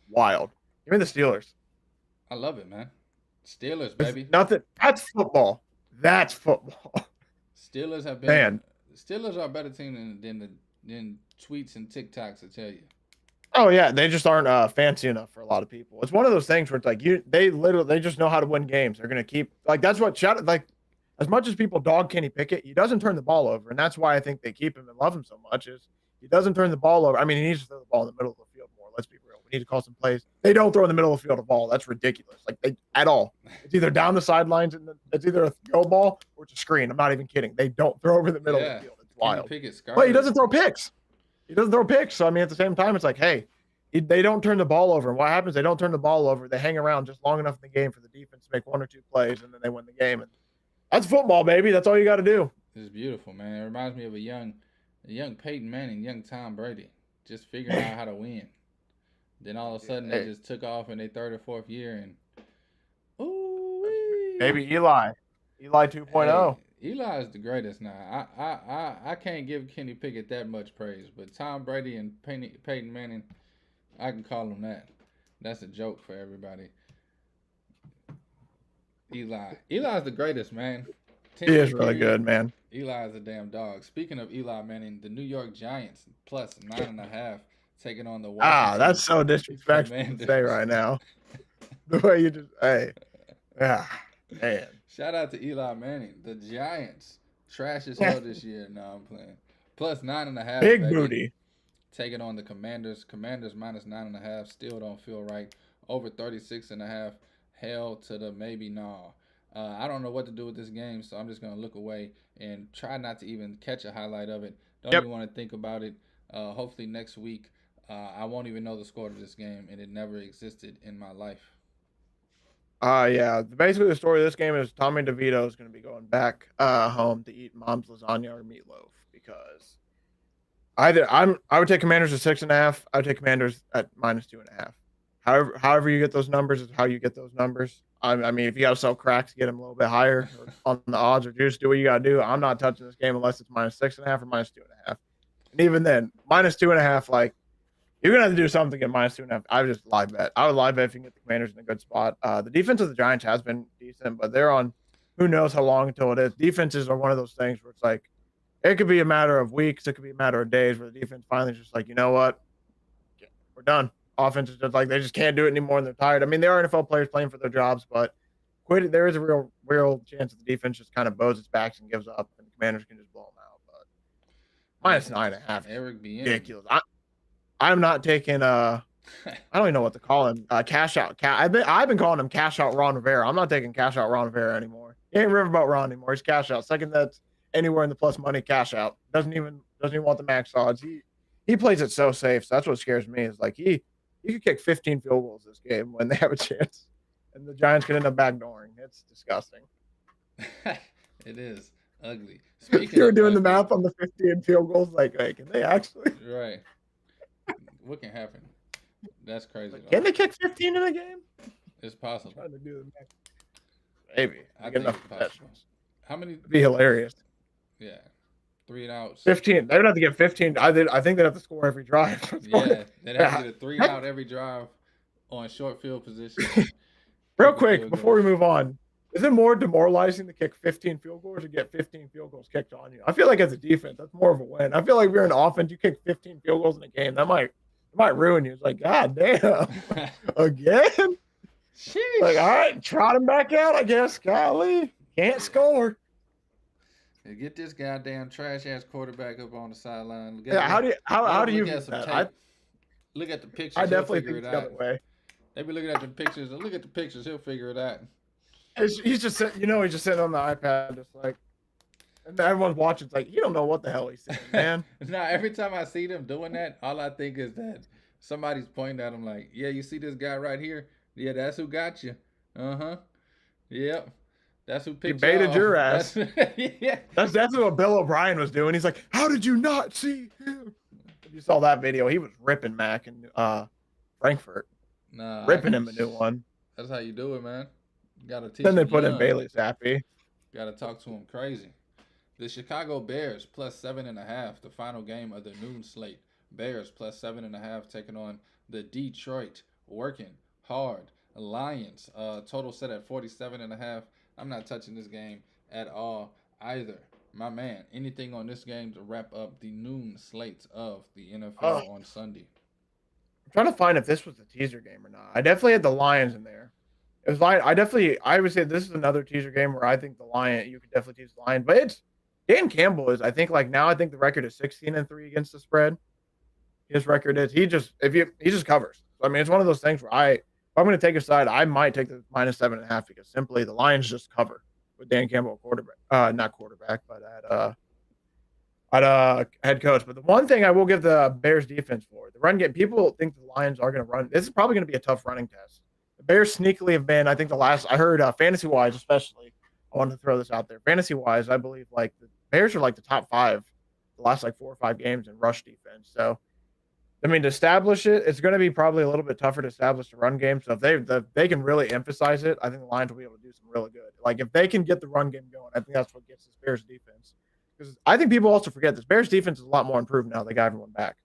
Wild. Give me the Steelers. I love it, man. Steelers, baby. Nothing. That's football. That's football. Steelers have been. Man. Steelers are a better team than tweets and TikToks will tell you. Oh yeah, they just aren't fancy enough for a lot of people. It's one of those things where it's like they just know how to win games. They're gonna keep that's what as much as people dog Kenny Pickett, he doesn't turn the ball over, and that's why I think they keep him and love him so much. Is he doesn't turn the ball over. I mean, he needs to throw the ball in the middle of the field more. Let's be real. We need to call some plays. They don't throw in the middle of the field a ball. That's ridiculous. At all. It's either down the sidelines and it's either a go ball or it's a screen. I'm not even kidding. They don't throw over the middle of the field. It's wild. But he doesn't throw picks. So I mean, at the same time, it's like, hey, they don't turn the ball over. And what happens? They don't turn the ball over. They hang around just long enough in the game for the defense to make one or two plays, and then they win the game. And that's football, baby. That's all you got to do. It's beautiful, man. It reminds me of a young Peyton Manning, young Tom Brady, just figuring out how to win. Then all of a sudden, they just took off in their third or fourth year, and Maybe Eli 2.0. Hey, Eli is the greatest now. I can't give Kenny Pickett that much praise, but Tom Brady and Peyton Manning, I can call them that. That's a joke for everybody. Eli's the greatest, man. He is really good, man. Eli is a damn dog. Speaking of Eli Manning, the New York Giants plus 9.5 taking on the Washington. That's so disrespectful to say right now. The way you just yeah, man. Shout out to Eli Manning. The Giants trash as hell this year. No, I'm playing. Plus 9.5. Big baby. booty. Taking on the Commanders. Commanders minus 9.5. Still don't feel right. Over 36.5. Hell to the maybe no. I don't know what to do with this game, so I'm just going to look away and try not to even catch a highlight of it. Don't even want to think about it. Hopefully next week, I won't even know the score of this game, and it never existed in my life. Yeah. Basically, the story of this game is Tommy DeVito is going to be going back home to eat mom's lasagna or meatloaf because I would take Commanders at 6.5. I would take Commanders at minus 2.5. However you get those numbers is how you get those numbers. I mean, if you got to sell cracks, get them a little bit higher on the odds, or just do what you got to do. I'm not touching this game unless it's minus 6.5 or minus 2.5. And even then, minus 2.5, like you're gonna have to do something to get minus 2.5. I would just live bet. I would live bet if you can get the Commanders in a good spot. The defense of the Giants has been decent, but they're on who knows how long until it is. Defenses are one of those things where it's like it could be a matter of weeks, it could be a matter of days, where the defense finally is just like, you know what, we're done. Offense is just like they just can't do it anymore and they're tired. I mean, there are NFL players playing for their jobs, but there is a real chance that the defense just kind of bows its backs and gives up, and the Commanders can just blow them out. But minus 9.5, Eric B. ridiculous. I'm not taking I don't even know what to call him. Cash out. I've been calling him Cash Out Ron Rivera. I'm not taking Cash Out Ron Rivera anymore. He ain't Riverboat Ron anymore. He's Cash Out. Second that's anywhere in the plus money, Cash Out. Doesn't even want the max odds. He plays it so safe. So that's what scares me. Is like he could kick 15 field goals this game when they have a chance, and the Giants could end up backdooring. It's disgusting. It is. Ugly. You Speaking were of doing the ugly, math on the 15 field goals. Like, hey, can they actually? right? What can happen? That's crazy Like, though. can they kick 15 in a game? It's possible. Trying to do the math. Maybe. I Get think enough it's possible. possessions. How many? It'd be hilarious. Yeah, 3 and outs. 15. They would have to get 15. I think they'd have to score every drive. Yeah, they'd have to get a 3 and out Heck, every drive on short field position. real Kick a quick, field before goal. we move on, is it more demoralizing to kick 15 field goals or get 15 field goals kicked on you? I feel like as a defense, that's more of a win. I feel like if you're an offense, you kick 15 field goals in a game, that might ruin you. It's like, God damn, again. Sheesh. Like, all right, trot him back out, I guess. Golly, can't score. Hey, get this goddamn trash ass quarterback up on the sideline. Yeah, how do you look view at some that? tape? Look at the pictures. I He'll definitely figure think it the out. other way. They be looking at the pictures. Look at the pictures. He'll figure it out. He's just sitting, he's just sitting on the iPad, just like, and everyone's watching. It's like, you don't know what the hell he's saying, man. Nah, every time I see them doing that, all I think is that somebody's pointing at him like, yeah, you see this guy right here? Yeah, that's who got you. Uh-huh. Yep. That's who picked baited off. your ass. Yeah. That's definitely what Bill O'Brien was doing. He's like, how did you not see him? If you saw that video, he was ripping Mac in Frankfurt. Nah. Ripping him a new one. That's how you do it, man. You gotta teach Then they him put in young. Bailey Zappi. Gotta talk to him crazy. The Chicago Bears plus 7.5, the final game of the noon slate. Bears plus 7.5 taking on the Detroit working hard Lions. Total set at 47.5. I'm not touching this game at all either. My man, anything on this game to wrap up the noon slate of the NFL on Sunday? I'm trying to find if this was a teaser game or not. I definitely had the Lions in there. It was I would say this is another teaser game where I think you could definitely tease the Lions, but it's Dan Campbell is, I think the record is 16-3 against the spread. His record is he just covers. So, I mean, it's one of those things where if I'm going to take a side, I might take the minus 7.5 because simply the Lions just cover with Dan Campbell quarterback, not quarterback, but at head coach. But the one thing I will give the Bears defense for the run game, people think the Lions are going to run. This is probably going to be a tough running test. The Bears sneakily have been, I think I heard fantasy wise, especially. I wanted to throw this out there. Fantasy wise, I believe like the Bears are like the top 5 the last like 4 or 5 games in rush defense. So, I mean, to establish it, it's going to be probably a little bit tougher to establish the run game. So if they can really emphasize it, I think the Lions will be able to do some really good. Like if they can get the run game going, I think that's what gets this Bears defense. Because I think people also forget this Bears defense is a lot more improved now. They got everyone back.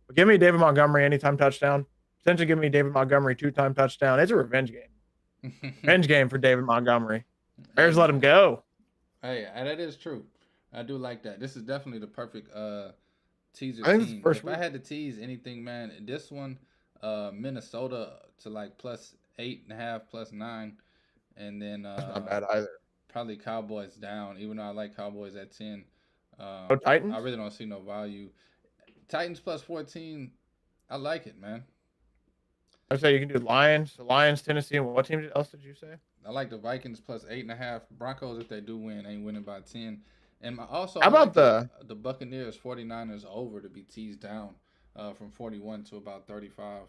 But give me David Montgomery anytime touchdown. Potentially give me David Montgomery 2-time touchdown. It's a revenge game. Revenge game for David Montgomery. Bears let him go. Hey, that is true. I do like that. This is definitely the perfect teaser I think it's team. the first If week. I had to tease anything, man, this one, Minnesota to like plus 8.5, plus 9, and then That's not bad either. probably Cowboys down. Even though I like Cowboys at 10, Titans? I really don't see no value. Titans plus 14, I like it, man. I say you can do Lions, Tennessee, and what team else did you say? I like the Vikings plus 8.5. Broncos, if they do win, ain't winning by 10. And How about the Buccaneers 49ers over to be teased down from 41 to about 35.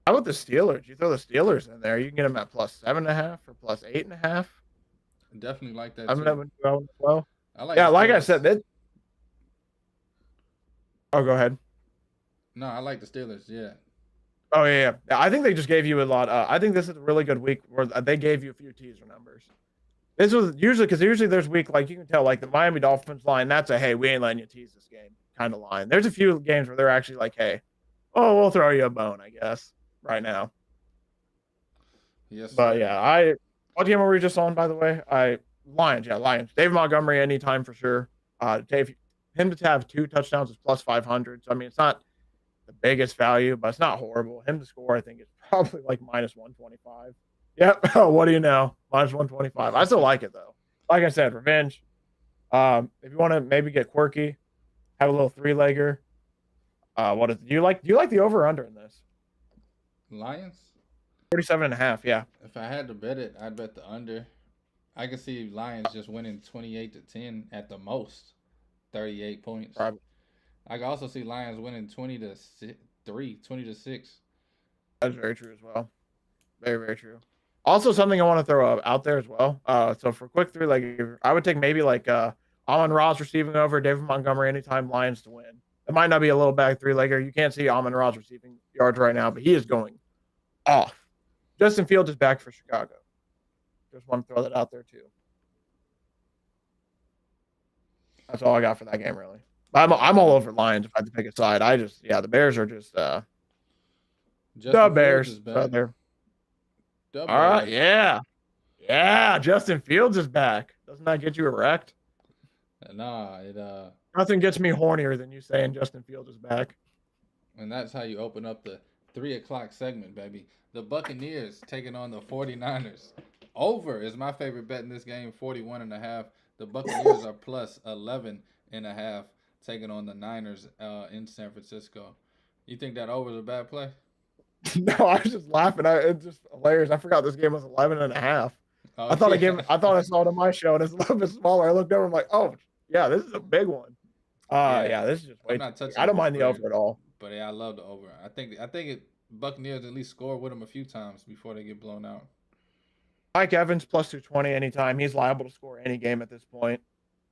How about the Steelers? You throw the Steelers in there, you can get them at plus 7.5 or plus 8.5. Definitely like that. I'm too. going to go as well. I like. Yeah, like I Steelers. said, go ahead. No, I like the Steelers. Yeah. Oh yeah. I think they just gave you a lot. I think this is a really good week where they gave you a few teaser numbers. This was usually there's week like you can tell like the Miami Dolphins line. That's a hey, we ain't letting you tease this game kind of line. There's a few games where they're actually like, hey, we'll throw you a bone, I guess, right now. Yes. But yeah, what game were we just on, by the way? Lions. David Montgomery anytime for sure. Him to have 2 touchdowns is plus 500. So I mean, it's not the biggest value, but it's not horrible. Him to score, I think, is probably like minus 125. Yep. What do you know? Minus 125. I still like it though. Like I said, revenge. If you want to maybe get quirky, have a little 3-legger. Do you like the over or under in this? Lions. 47.5. Yeah. If I had to bet it, I'd bet the under. I could see Lions just winning 28-10 at the most, 38 points. Probably. I can also see Lions winning 20-6. That's very true as well. Very, very true. Also, something I want to throw out there as well. So for quick three-legger, I would take maybe like Amon-Ra's receiving over David Montgomery anytime Lions to win. It might not be a little back three-legger. You can't see Amon-Ra's receiving yards right now, but he is going off. Justin Fields is back for Chicago. Just want to throw that out there too. That's all I got for that game, really. I'm all over Lions if I had to pick a side. The Bears are just the Bears. All right, yeah. Justin Fields is back. Doesn't that get you erect? Nah, nothing gets me hornier than you saying Justin Fields is back. And that's how you open up the 3:00 segment, baby. The Buccaneers taking on the 49ers. Over is my favorite bet in this game, 41.5. The Buccaneers are plus 11.5, taking on the Niners in San Francisco. You think that over is a bad play? No, I was just laughing. It's just hilarious. I forgot this game was 11.5. Oh, I thought I saw it on my show, and it's a little bit smaller. I looked over, I'm like, oh, yeah, this is a big one. This is just way too big. I don't mind the over at all. But yeah, I love the over. I think Buccaneers at least score with them a few times before they get blown out. Mike Evans plus 220 anytime. He's liable to score any game at this point.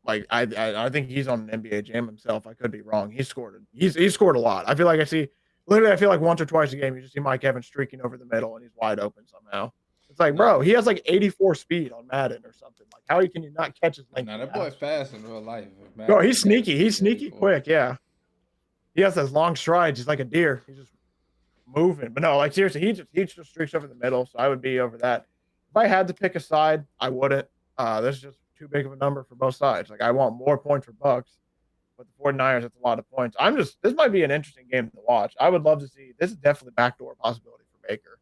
Like I think he's on an NBA Jam himself. I could be wrong. He's scored a lot. I feel like once or twice a game you just see Mike Evans streaking over the middle and he's wide open somehow. It's like, bro, he has like 84 speed on Madden or something. Like, how can you not catch his length? Now that boy's fast in real life. No, he's sneaky. He's sneaky quick. Yeah, he has those long strides. He's like a deer. He's just moving. But no, like seriously, he just streaks over the middle. So I would be over that. If I had to pick a side, I wouldn't. This is just too big of a number for both sides. Like, I want more points for Bucks, but the 49ers, that's a lot of points. This might be an interesting game to watch. I would love to see. This is definitely backdoor possibility for Baker.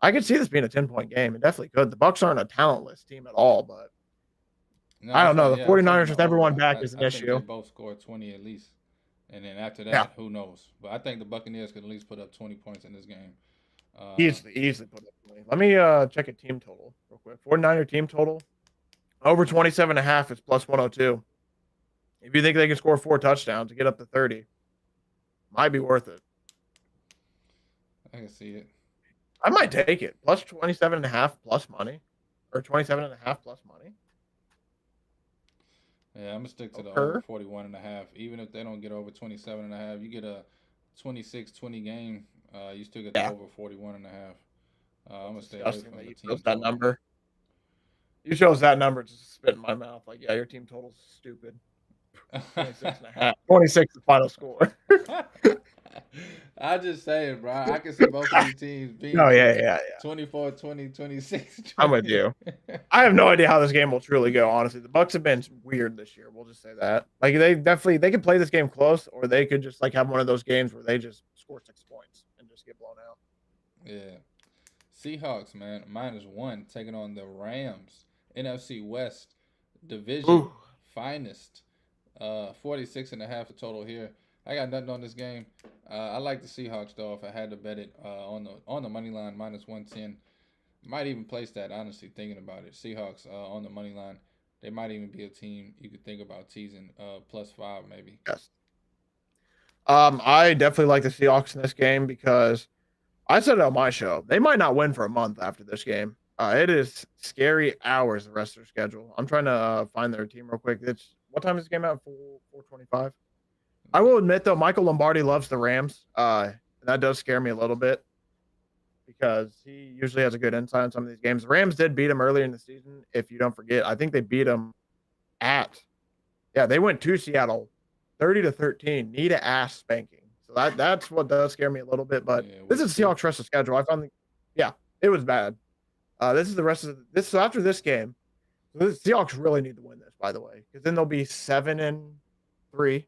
I could see this being a 10-point game. It definitely could. The Bucks aren't a talentless team at all, but I don't know. The 49ers with everyone back is an issue. They both scored 20 at least. And then after that, who knows? But I think the Buccaneers could at least put up 20 points in this game. Easily put up 20. Let me check a team total real quick. 49er team total. Over 27.5 is plus 102. If you think they can score 4 touchdowns to get up to 30, might be worth it. I can see it. I might take it. Plus 27.5 plus money. Or 27.5 plus money. Yeah, I'm going to stick to the over 41.5. Even if they don't get over 27.5, you get a 26-20 game. You still get the over 41.5. I'm going to stay away from the team. That number. You chose that number to spit in my mouth. Like, yeah, your team total's stupid. 26.5. 26 the final score. I just say it, bro. I can see both of these teams being 24, 20, 26. 20. I'm with you. I have no idea how this game will truly go, honestly. The Bucks have been weird this year. We'll just say that. Like, they can play this game close, or they could just like have one of those games where they just score 6 points and just get blown out. Yeah. Seahawks, man, -1 taking on the Rams. NFC West division finest. 46.5 total here. I got nothing on this game. I like the Seahawks though. If I had to bet it on the money line -110, might even place that. Honestly, thinking about it, Seahawks on the money line. They might even be a team you could think about teasing +5 maybe. Yes. I definitely like the Seahawks in this game because I said it on my show. They might not win for a month after this game. It is scary hours the rest of their schedule. I'm trying to find their team real quick. What time is this game out? 4:25. I will admit though, Michael Lombardi loves the Rams. That does scare me a little bit because he usually has a good insight on some of these games. The Rams did beat him earlier in the season. If you don't forget, I think they beat him they went to Seattle 30-13, need a ass spanking. So that's what does scare me a little bit. But this is Seahawks rest of schedule. I found it was bad. This is the rest of this. So after this game, the Seahawks really need to win this, by the way, because then they'll be 7-3.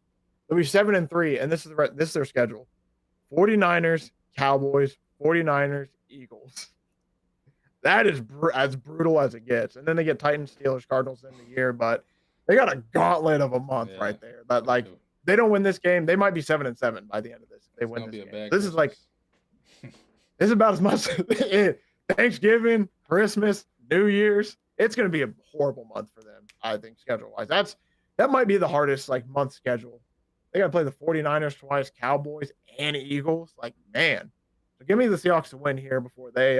They'll be 7-3, and this is their schedule: 49ers, Cowboys, 49ers, Eagles. That is as brutal as it gets. And then they get Titans, Steelers, Cardinals in the year, but they got a gauntlet of a month right there. But like, they don't win this game, they might be 7-7 by the end of this. If they win this game. This is like this is about as much. Thanksgiving, Christmas, New Year's. It's going to be a horrible month for them, I think, schedule-wise. That might be the hardest month schedule. They got to play the 49ers twice, Cowboys, and Eagles. Like, man. So give me the Seahawks to win here before they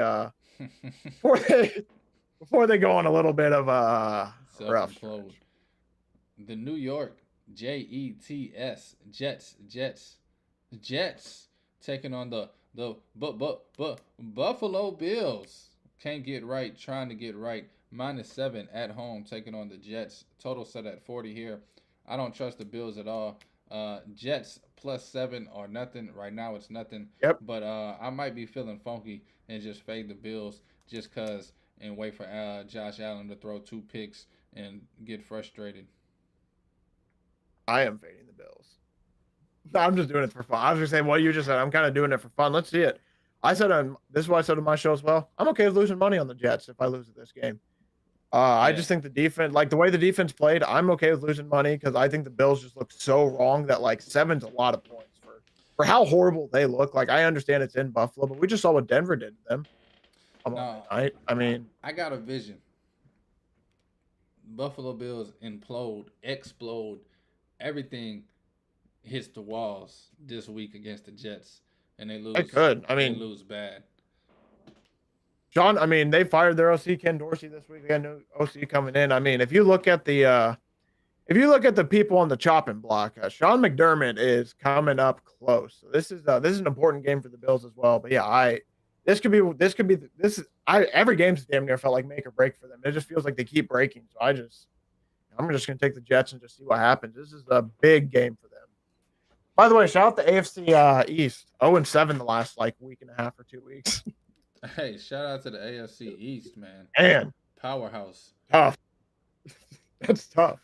before they go on a little bit of rough Self-implode. stretch. The New York Jets taking on the Buffalo Bills. Can't get right, trying to get right. -7 at home, taking on the Jets. Total set at 40 here. I don't trust the Bills at all. Jets +7 or nothing. Right now it's nothing. Yep. But I might be feeling funky and just fade the Bills just cause and wait for Josh Allen to throw 2 picks and get frustrated. I am fading the Bills. I'm just doing it for fun. I was just saying what you just said. I'm kind of doing it for fun. Let's see it. This is what I said on my show as well. I'm okay with losing money on the Jets if I lose at this game. I just think the defense, like the way the defense played, I'm okay with losing money because I think the Bills just look so wrong that like 7's a lot of points for how horrible they look. Like I understand it's in Buffalo, but we just saw what Denver did to them. I mean, I got a vision. Buffalo Bills explode, everything hits the walls this week against the Jets, and they lose. They could. I mean, they lose bad. Sean, I mean, they fired their OC Ken Dorsey this week. They got a new OC coming in. I mean, if you look at the people on the chopping block, Sean McDermott is coming up close. So this is an important game for the Bills as well. But yeah, every game's damn near felt like make or break for them. It just feels like they keep breaking. So I'm just gonna take the Jets and just see what happens. This is a big game for them. By the way, shout out the AFC East 0-7 the last like week and a half or 2 weeks. Hey, shout out to the AFC East, man. And powerhouse. Tough. That's tough.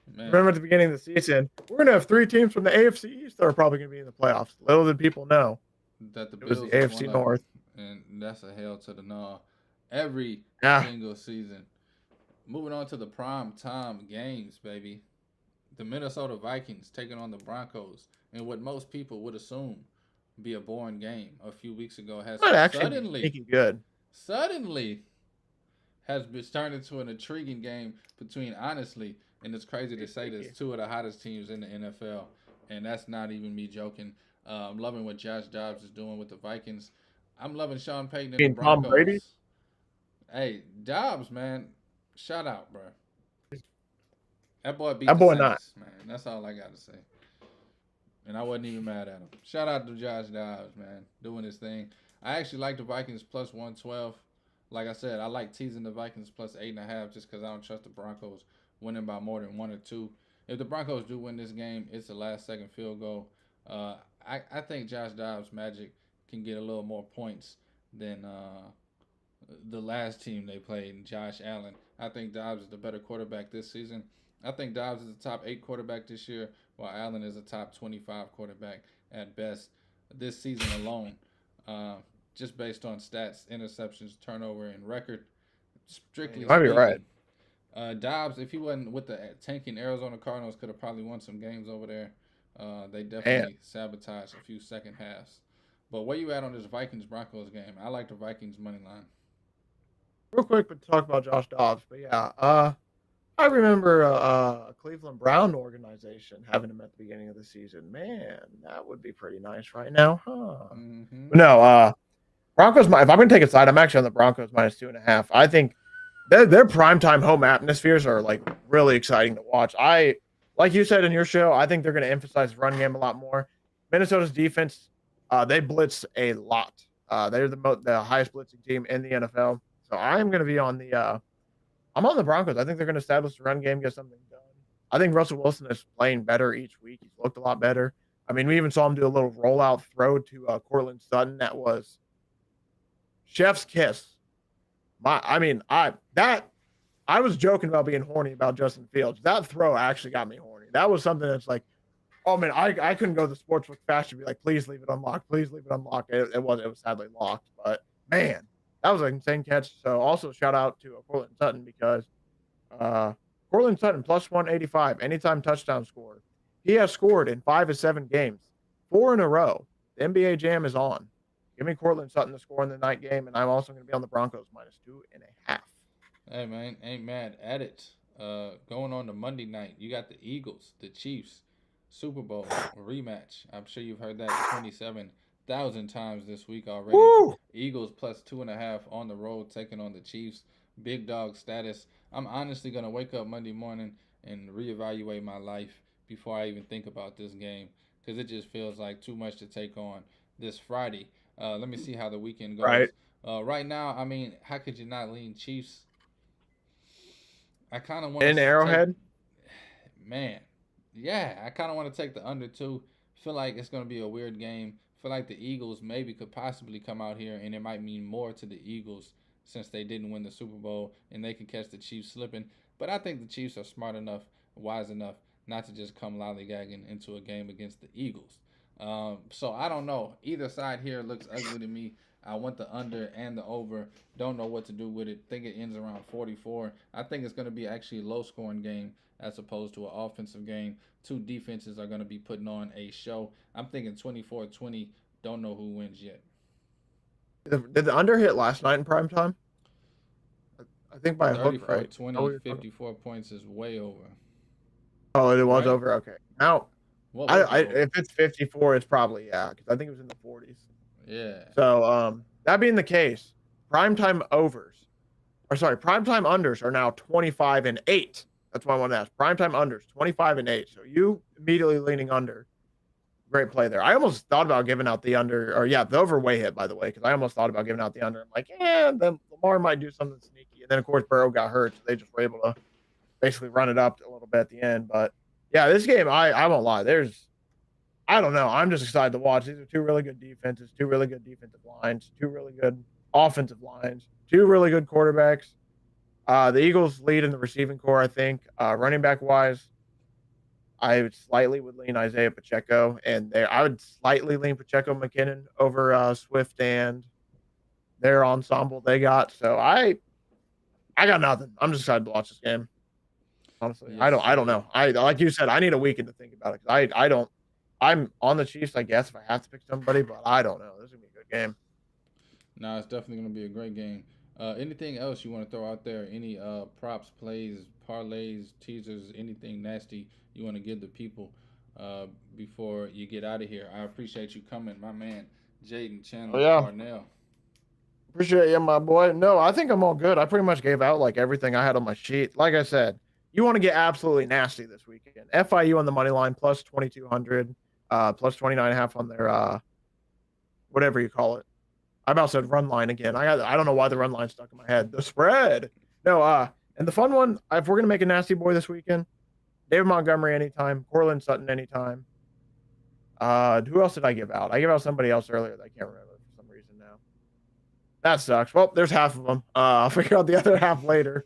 Man. Remember at the beginning of the season, we're going to have 3 teams from the AFC East that are probably going to be in the playoffs. Little did people know that the Bills was the AFC North. And that's a hell to the gnaw every single season. Moving on to the prime time games, baby. The Minnesota Vikings taking on the Broncos. And what most people would assume be a boring game a few weeks ago has suddenly has been turned into an intriguing game between, honestly, and it's crazy to say this, 2 of the hottest teams in the NFL, and that's not even me joking. I'm loving what Josh Dobbs is doing with the Vikings. I'm loving Sean Payton and the Broncos. Tom Brady? Hey, Dobbs, man, shout out, bro. That boy beat the Saints, man. That's all I got to say. And I wasn't even mad at him. Shout out to Josh Dobbs, man, doing his thing. I actually like the Vikings plus 112. Like I said, I like teasing the Vikings plus 8.5 just because I don't trust the Broncos winning by more than 1 or 2. If the Broncos do win this game, it's a last-second field goal. I think Josh Dobbs' Magic can get a little more points than the last team they played, Josh Allen. I think Dobbs is the better quarterback this season. I think Dobbs is the top 8 quarterback this year, while Allen is a top 25 quarterback at best this season alone. Just based on stats, interceptions, turnover, and record. Strictly speaking, you're right. Dobbs, if he wasn't with the tanking Arizona Cardinals, could have probably won some games over there. They definitely sabotaged a few second halves. But where you at on this Vikings-Broncos game? I like the Vikings money line. Real quick, to talk about Josh Dobbs, but yeah, I remember a Cleveland Brown organization having him at the beginning of the season. Man, that would be pretty nice right now, huh? Mm-hmm. No, Broncos. If I'm going to take a side, I'm actually on the Broncos minus 2.5. I think their primetime home atmospheres are like really exciting to watch. Like you said in your show, I think they're going to emphasize the run game a lot more. Minnesota's defense, they blitz a lot. They're the highest blitzing team in the NFL. So I'm going to be on I'm on the Broncos. I think they're going to establish the run game, get something done. I think Russell Wilson is playing better each week. He's looked a lot better. I mean, we even saw him do a little rollout throw to Cortland Sutton that was chef's kiss. I was joking about being horny about Justin Fields. That throw actually got me horny. That was something that's like, oh man, I couldn't go to the sportsbook fast and be like, please leave it unlocked. Please leave it unlocked. It was sadly locked, but man, that was an insane catch. So also shout out to Cortland Sutton because Cortland Sutton plus 185 anytime touchdown scorer. He has scored in 5 of 7 games, 4 in a row. The NBA Jam is on. Give me Cortland Sutton to score in the night game, and I'm also going to be on the Broncos minus 2.5. Hey man, ain't mad at it. Going on to Monday night, you got the Eagles, the Chiefs, Super Bowl rematch. I'm sure you've heard that 1,000 times this week already. Woo! Eagles plus 2.5 on the road, taking on the Chiefs. Big dog status. I'm honestly gonna wake up Monday morning and reevaluate my life before I even think about this game because it just feels like too much to take on this Friday. Let me see how the weekend Right. goes. Right now, I mean, how could you not lean Chiefs? I kind of want In to take, Arrowhead. man, yeah, I kind of want to take the under two. Feel like it's going to be a weird game. Feel like the Eagles maybe could possibly come out here and it might mean more to the Eagles since they didn't win the Super Bowl and they can catch the Chiefs slipping. But I think the Chiefs are smart enough, wise enough not to just come lollygagging into a game against the Eagles. So I don't know. Either side here looks ugly to me. I want the under and the over. Don't know what to do with it. Think it ends around 44. I think it's going to be actually a low scoring game as opposed to an offensive game. Two defenses are going to be putting on a show. I'm thinking 24-20. Don't know who wins yet. Did the under hit last night in prime time? I think by a hook, right? 34-20, 54 points is way over. Oh, it was Right? over. Okay. Now, What was it over? if it's 54, it's probably because I think it was in the 40s. Yeah. So, that being the case, primetime primetime unders are now 25-8. That's why I want to ask. Primetime unders 25-8. So you immediately leaning under. Great play there. I almost thought about giving out the under, or the over way hit, by the way, because I almost thought about giving out the under. I'm like, then Lamar might do something sneaky. And then, of course, Burrow got hurt, so they just were able to basically run it up a little bit at the end. But, yeah, this game, I won't lie. I don't know. I'm just excited to watch. These are two really good defenses, two really good defensive lines, two really good offensive lines, two really good quarterbacks. The Eagles lead in the receiving core, I think. Running back wise, I would lean Isaiah Pacheco, and I would slightly lean Pacheco McKinnon over Swift and their ensemble they got. So I got nothing. I'm just excited to watch this game. Honestly, Yes, I don't sir. know. Like you said, I need a weekend to think about it. I don't. I'm on the Chiefs, I guess, if I have to pick somebody, but I don't know. This is gonna be a good game. No, it's definitely going to be a great game. Anything else you want to throw out there? Any props, plays, parlays, teasers, anything nasty you want to give the people before you get out of here? I appreciate you coming, my man, Jaden Oh Chandler yeah, Parnell. appreciate you, my boy. No, I think I'm all good. I pretty much gave out like everything I had on my sheet. Like I said, you want to get absolutely nasty this weekend. FIU on the money line plus 2,200, plus 29.5 on their whatever you call it. I about said run line again. I don't know why the run line stuck in my head. The spread. No, and the fun one, if we're gonna make a nasty boy this weekend, David Montgomery anytime, Cortland Sutton anytime. Who else did I give out? I gave out somebody else earlier that I can't remember for some reason now. That sucks. Well, there's half of them. I'll figure out the other half later.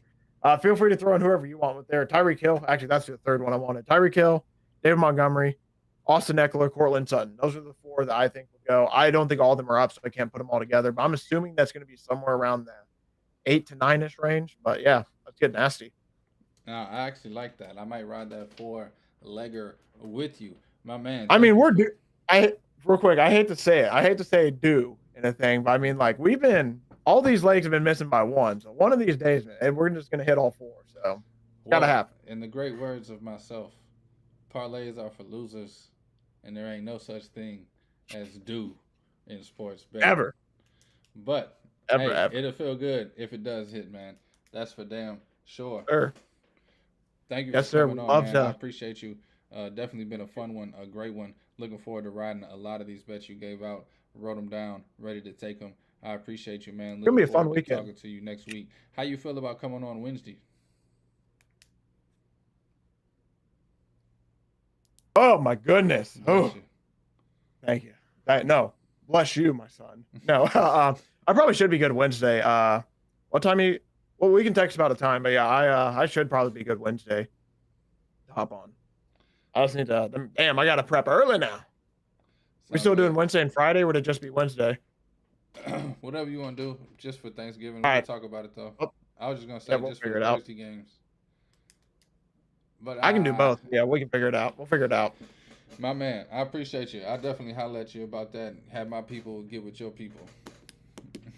Feel free to throw in whoever you want with there. Tyreek Hill. Actually, that's the third one I wanted. Tyreek Hill, David Montgomery, Austin Eckler, Cortland Sutton. Those are the four that I think will go. I don't think all of them are up, so I can't put them all together. But I'm assuming that's going to be somewhere around the 8 to 9-ish range. But yeah, let's get nasty. Now, I actually like that. I might ride that four-legger with you, my man. I Thank mean, you we're for. real quick. I hate to say it. I hate to say do in a thing, but I mean, like all these legs have been missing by one. So one of these days, man, and we're just going to hit all four. So it's got to happen. In the great words of myself, parlays are for losers, and there ain't no such thing as do in sports betting. Ever. But Ever, hey, ever. it'll feel good if it does hit, man. That's for damn sure. Sure. Thank you Yes, for sir. coming on, Love man. to. I appreciate you. Definitely been a fun one, a great one. Looking forward to riding a lot of these bets you gave out. Wrote them down, ready to take them. I appreciate you, man. It's gonna be a Looking fun forward to weekend. talking to you next week. How you feel about coming on Wednesday? Oh my goodness. Bless Oh, you. thank you. No, bless you, my son. No, I probably should be good Wednesday. What time you? Well, we can text about a time, but yeah, I should probably be good Wednesday. To hop on. I just need to. Damn, I got to prep early now. We Sounds still doing good. Wednesday and Friday, or would it just be Wednesday? Whatever you want to do, just for Thanksgiving. All We'll right. talk about it though. Oh, I was just gonna say yeah, we'll just for figure the it out. Thursday games. But I can do both. Yeah, we can figure it out. We'll figure it out. my man, I appreciate you. I definitely holler at you about that. Have my people get with your people.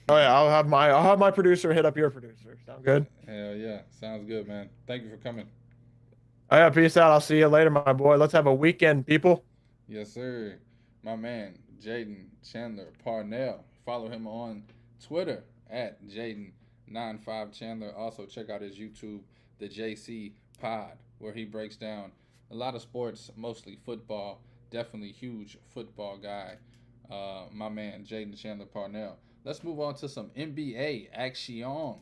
Oh yeah, I'll have my producer hit up your producer. Sound good? Hell yeah, sounds good, man. Thank you for coming. All right, peace out. I'll see you later, my boy. Let's have a weekend, people. Yes, sir. My man, Jaden Chandler Parnell. Follow him on Twitter at Jaden95Chandler. Also, check out his YouTube, the JC Pod, where he breaks down a lot of sports, mostly football. Definitely huge football guy. My man, Jaden Chandler Parnell. Let's move on to some NBA action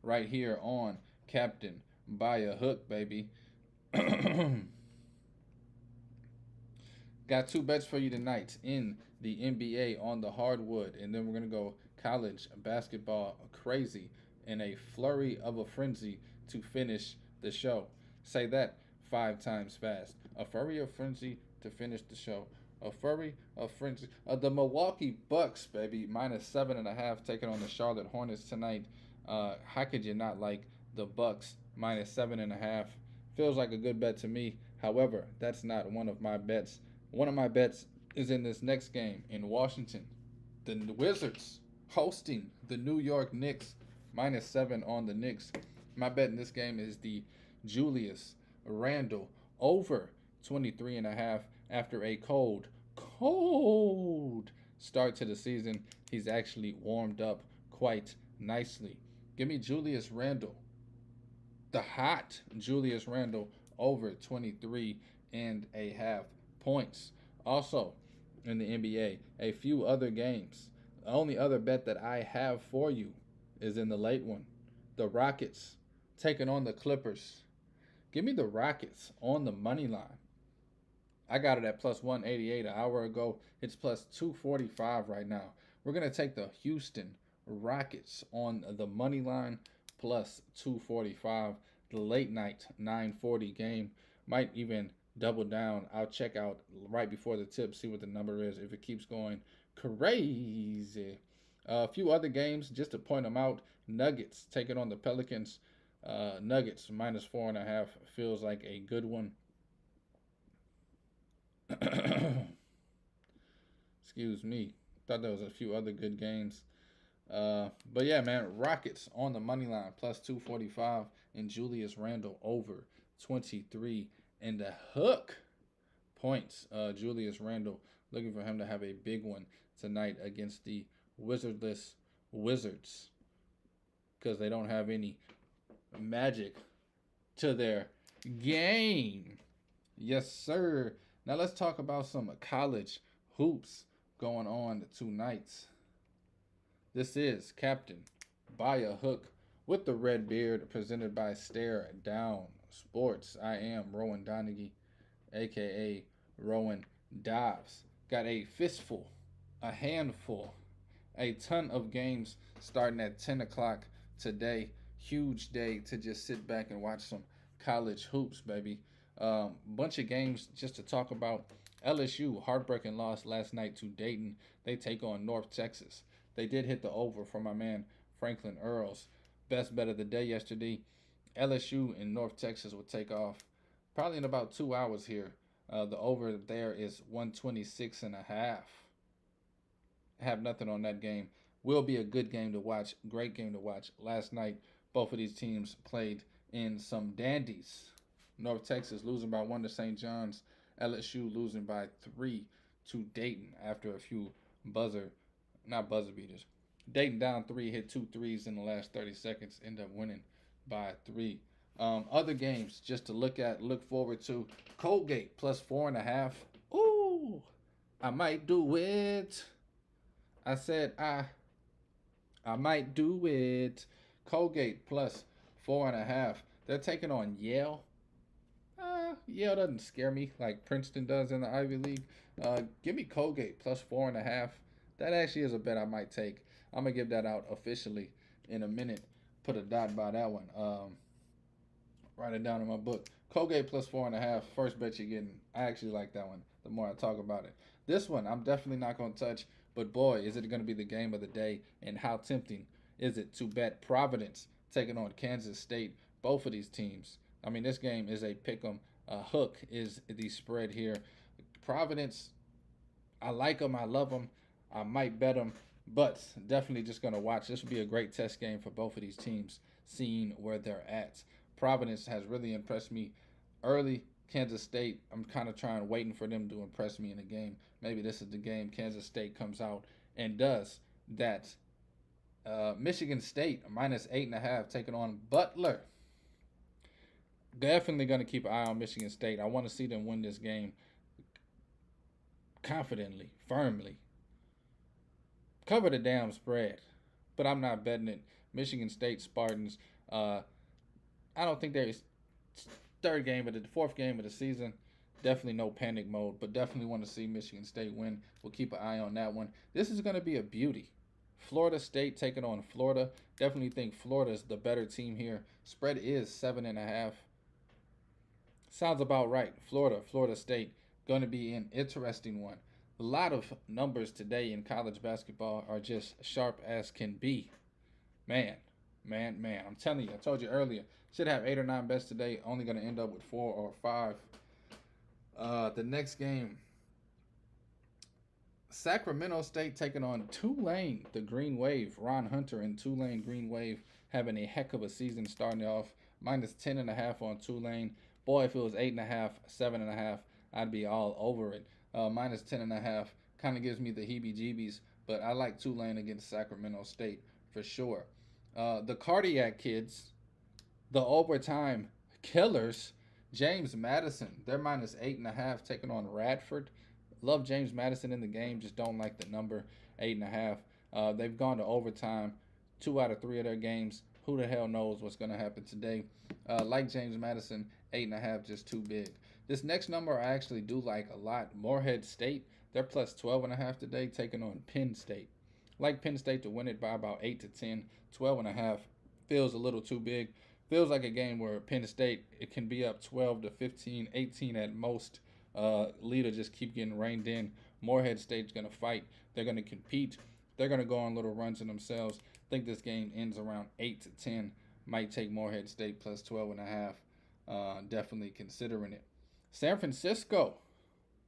right here on Captain by a Hook, baby. Got two bets for you tonight in the NBA on the hardwood, and then we're going to go college basketball crazy in a flurry of a frenzy to finish the show. Say that 5 times fast. A flurry of frenzy to finish the show. A flurry of frenzy. The Milwaukee Bucks, baby, -7.5 taking on the Charlotte Hornets tonight. How could you not like the Bucks -7.5? Feels like a good bet to me. However, that's not one of my bets. One of my bets is in this next game in Washington. The Wizards hosting the New York Knicks, -7 on the Knicks. My bet in this game is the Julius Randle over 23.5 after a cold start to the season. He's actually warmed up quite nicely. Give me Julius Randle, the hot Julius Randle over 23.5 points. Also, in the NBA, a few other games. The only other bet that I have for you is in the late one. The Rockets taking on the Clippers. Give me the Rockets on the money line. I got it at +188 an hour ago. It's +245 right now. We're going to take the Houston Rockets on the money line +245. The late night 9:40 game might even double down. I'll check out right before the tip, see what the number is if it keeps going crazy. A few other games just to point them out. Nuggets taking on the Pelicans. Nuggets -4.5 feels like a good one. Excuse me. Thought there was a few other good games. But yeah, man, Rockets on the money line +245 and Julius Randle over 23 and the hook points. Julius Randle, looking for him to have a big one tonight against the Wizardless Wizards, because they don't have any magic to their game. Yes, sir. Now let's talk about some college hoops going on tonight. This is Captain by a Hook with the red beard, presented by Stare Down Sports. I am Rowan Donaghy, aka Rowan Dobbs. Got a fistful, a handful, a ton of games starting at 10 o'clock today. Huge day to just sit back and watch some college hoops, baby. Bunch of games just to talk about. LSU, heartbreaking loss last night to Dayton. They take on North Texas. They did hit the over for my man Franklin Earl's best bet of the day yesterday. LSU and North Texas will take off probably in about 2 hours here. The over there is 126.5. Have nothing on that game. Will be a good game to watch. Great game to watch. Last night, both of these teams played in some dandies. North Texas losing by 1 to St. John's. LSU losing by 3 to Dayton after a few buzzer beaters. Dayton down 3, hit 2 threes in the last 30 seconds, end up winning by 3. Other games just to look forward to. Colgate +4.5. Ooh, I might do it. I said I might do it. Colgate +4.5. They're taking on Yale. Yale doesn't scare me like Princeton does in the Ivy League. Give me Colgate +4.5. That actually is a bet I might take. I'm going to give that out officially in a minute. Put a dot by that one. Write it down in my book. Colgate +4.5. First bet you're getting. I actually like that one the more I talk about it. This one I'm definitely not going to touch. But boy, is it going to be the game of the day. And how tempting is it to bet Providence taking on Kansas State? Both of these teams. I mean, this game is a pick'em. Hook is the spread here. Providence, I like them. I love them. I might bet them, but definitely just going to watch. This will be a great test game for both of these teams, seeing where they're at. Providence has really impressed me early Kansas State, I'm kind of waiting for them to impress me in the game. Maybe this is the game Kansas State comes out and does that. Michigan State minus 8.5 taking on Butler. Definitely going to keep an eye on Michigan State. I want to see them win this game confidently, firmly. Cover the damn spread, but I'm not betting it. Michigan State Spartans. I don't think there's fourth game of the season. Definitely no panic mode, but definitely want to see Michigan State win. We'll keep an eye on that one. This is going to be a beauty. Florida State taking on Florida. Definitely think Florida's the better team here. Spread is 7.5. Sounds about right. Florida State, going to be an interesting one. A lot of numbers today in college basketball are just sharp as can be. Man. I'm telling you, I told you earlier, should have 8 or 9 bets today. Only going to end up with 4 or 5. The next game, Sacramento State taking on Tulane, the Green Wave. Ron Hunter and Tulane Green Wave having a heck of a season starting off. Minus 10.5 on Tulane. Boy, if it was 8.5, 7.5, I'd be all over it. Minus 10.5 kind of gives me the heebie-jeebies, but I like Tulane against Sacramento State for sure. The Cardiac Kids, the overtime killers, James Madison, they're minus 8.5 taking on Radford. Love James Madison in the game, just don't like the number 8.5. They've gone to overtime 2 out of 3 of their games. Who the hell knows what's going to happen today? Like James Madison, 8.5 just too big. This next number I actually do like a lot. Morehead State, they're plus 12.5 today, taking on Penn State. Like Penn State to win it by about 8 to 10. 12.5 feels a little too big. Feels like a game where Penn State, it can be up 12 to 15, 18 at most. Leader just keep getting reined in. Morehead State's going to fight. They're going to compete. They're going to go on little runs in themselves. I think this game ends around 8 to 10. Might take Morehead State plus 12.5. Definitely considering it. San Francisco,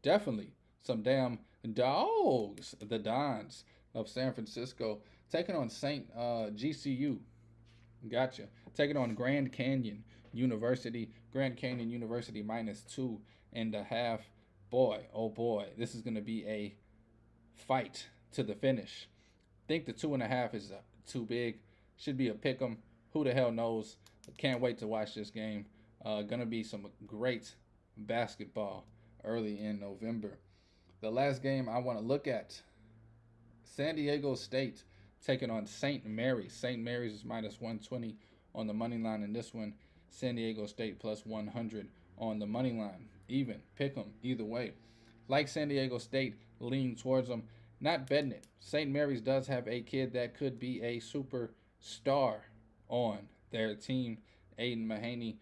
definitely some damn dogs. The Dons of San Francisco taking on GCU. Gotcha. Taking on Grand Canyon University. Grand Canyon University minus 2.5. Boy, oh boy, this is going to be a fight to the finish. Think the 2.5 is too big. Should be a pick 'em. Who the hell knows? Can't wait to watch this game. Gonna be some great basketball early in November. The last game I want to look at, San Diego State taking on St. Mary's. St. Mary's is minus 120 on the money line in this one. San Diego State plus 100 on the money line. Even, pick them either way. Like San Diego State, lean towards them. Not betting it. St. Mary's does have a kid that could be a superstar on their team. Aiden Mahaney,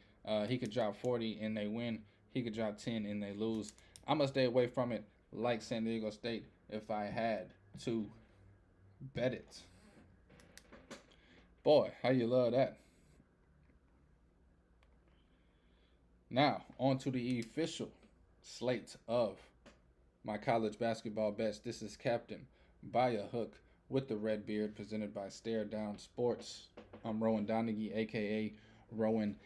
he could drop 40 and they win. He could drop 10 and they lose. I'm going to stay away from it like San Diego State if I had to bet it. Boy, how you love that. Now, on to the official slate of my college basketball bets. This is Captain by a Hook with the Red Beard, presented by Stare Down Sports. I'm Rowan Donaghy, a.k.a. Rowan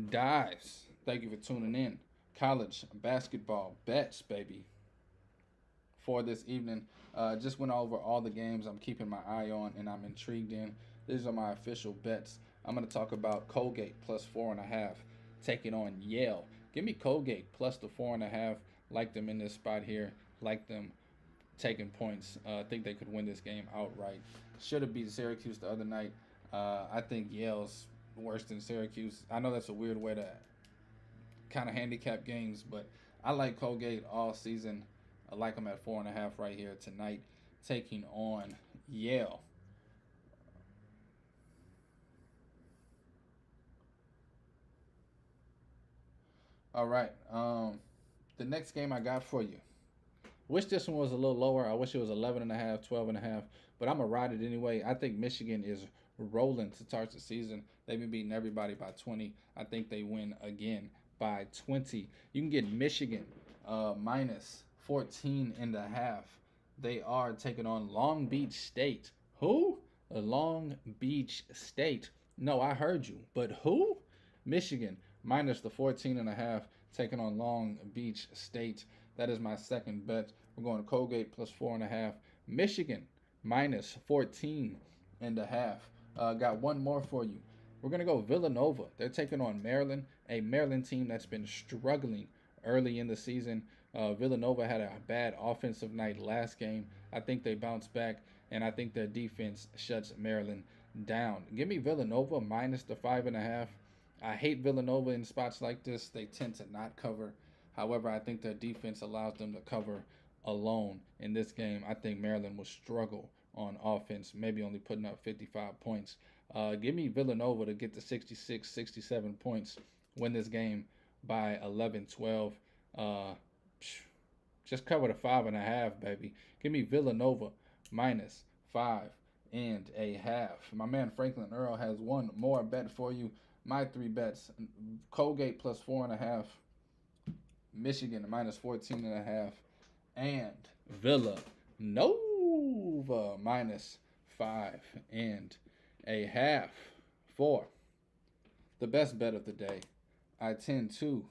Dives. Thank you for tuning in. College basketball bets, baby. For this evening, just went over all the games I'm keeping my eye on and I'm intrigued in. These are my official bets. I'm going to talk about Colgate plus 4.5 taking on Yale. Give me Colgate plus the 4.5. Like them in this spot here. Like them taking points. I think they could win this game outright. Should have beat Syracuse the other night. I think Yale's worse than Syracuse. I know that's a weird way to kind of handicap games, but I like Colgate all season. I like them at 4.5 right here tonight, taking on Yale. All right. The next game I got for you. Wish this one was a little lower. I wish it was 11.5, 12.5, but I'm going to ride it anyway. I think Michigan is rolling to start the season. They've been beating everybody by 20. I think they win again by 20. You can get Michigan minus 14.5. They are taking on Long Beach State. Who? Long Beach State. No, I heard you. But who? Michigan minus the 14.5, taking on Long Beach State. That is my second bet. We're going to Colgate plus 4.5. Michigan minus 14.5. Got one more for you. We're going to go Villanova. They're taking on Maryland, a Maryland team that's been struggling early in the season. Villanova had a bad offensive night last game. I think they bounced back, and I think their defense shuts Maryland down. Give me Villanova minus the 5.5. I hate Villanova in spots like this. They tend to not cover. However, I think their defense allows them to cover alone in this game. I think Maryland will struggle on offense, maybe only putting up 55 points. Give me Villanova to get to 66, 67 points, win this game by 11, 12. Just cover the 5.5, baby. Give me Villanova minus 5.5. My man Franklin Earl has one more bet for you. My 3 bets: Colgate plus 4.5, Michigan minus 14.5, and Villanova minus 5.5. For the best bet of the day, I tend to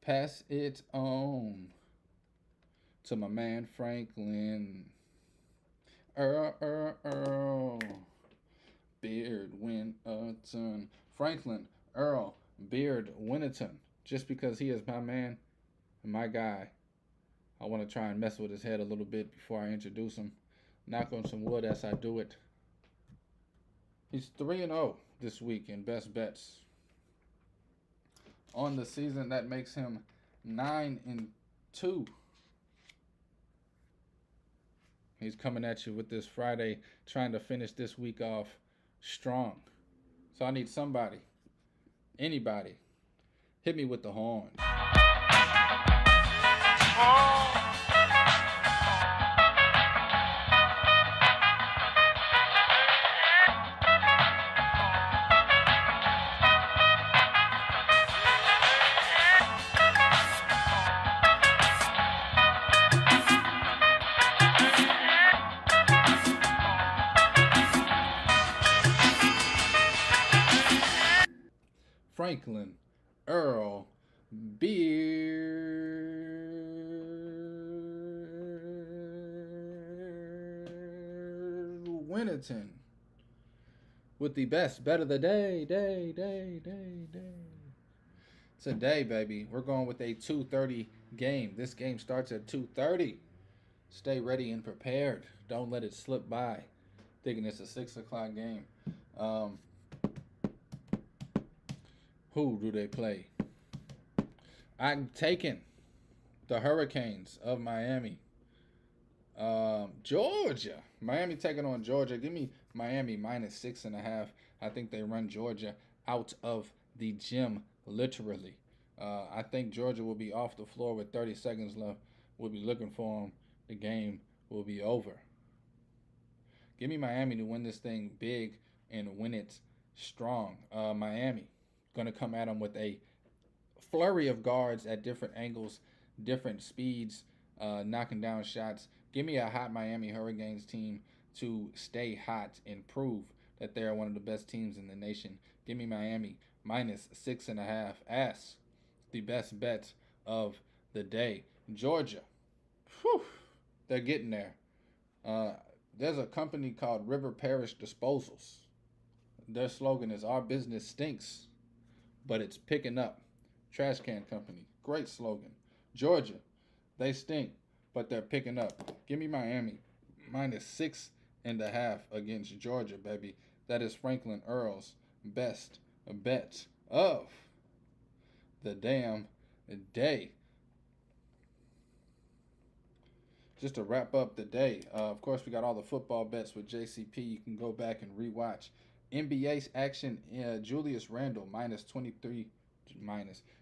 pass it on to my man Franklin Earl Beardwinaton. Franklin Earl Beardwinaton. Just because he is my man and my guy, I want to try and mess with his head a little bit before I introduce him. Knock on some wood as I do it. He's 3-0 this week in best bets. On the season, that makes him 9-2. He's coming at you with this Friday, trying to finish this week off strong. So I need somebody, anybody, hit me with the horn. Franklin Earl Beardwinaton with the best bet of the day. Today, baby, we're going with a 2:30 game. This game starts at 2:30. Stay ready and prepared. Don't let it slip by, thinking it's a 6 o'clock game. Who do they play? I'm taking the Hurricanes of Miami. Georgia. Miami taking on Georgia. Give me Miami minus 6.5. I think they run Georgia out of the gym, literally. I think Georgia will be off the floor with 30 seconds left. We'll be looking for them. The game will be over. Give me Miami to win this thing big and win it strong. Miami going to come at them with a flurry of guards at different angles, different speeds, knocking down shots. Give me a hot Miami Hurricanes team to stay hot and prove that they're one of the best teams in the nation. Give me Miami minus 6.5 as the best bet of the day. Georgia, whew, they're getting there. There's a company called River Parish Disposals. Their slogan is "Our business stinks, but it's picking up." Trash can company. Great slogan. Georgia, they stink, but they're picking up. Give me Miami minus 6.5 against Georgia, baby. That is Franklin Earl's best bet of the damn day. Just to wrap up the day, of course, we got all the football bets with JCP. You can go back and rewatch. NBA's action, Julius Randle minus 23.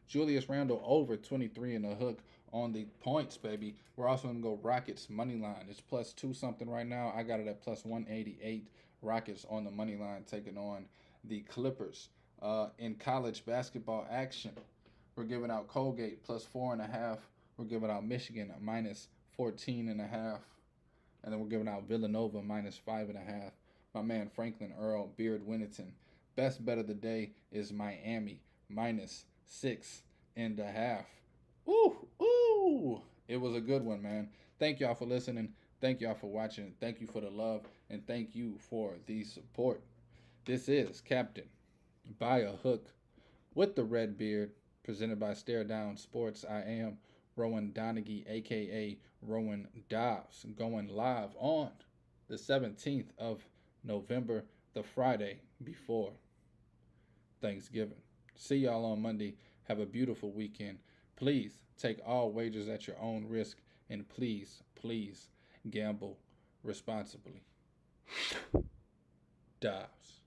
Julius Randle over 23.5 on the points, baby. We're also going to go Rockets money line. It's plus 2 something right now. I got it at plus 188. Rockets on the money line taking on the Clippers. In college basketball action, we're giving out Colgate plus 4.5. We're giving out Michigan minus 14.5. And then we're giving out Villanova minus 5.5. My man Franklin Earl Beardwinaton. Best bet of the day is Miami minus 6.5. 8.5. Ooh. It was a good one, man. Thank y'all for listening. Thank y'all for watching. Thank you for the love. And thank you for the support. This is Captain by a Hook with the Red Beard, presented by Stare Down Sports. I am Rowan Donaghy, a.k.a. Rowan Dobbs, going live on the 17th of November, the Friday before Thanksgiving. See y'all on Monday. Have a beautiful weekend. Please take all wagers at your own risk, and please gamble responsibly. Dobbs.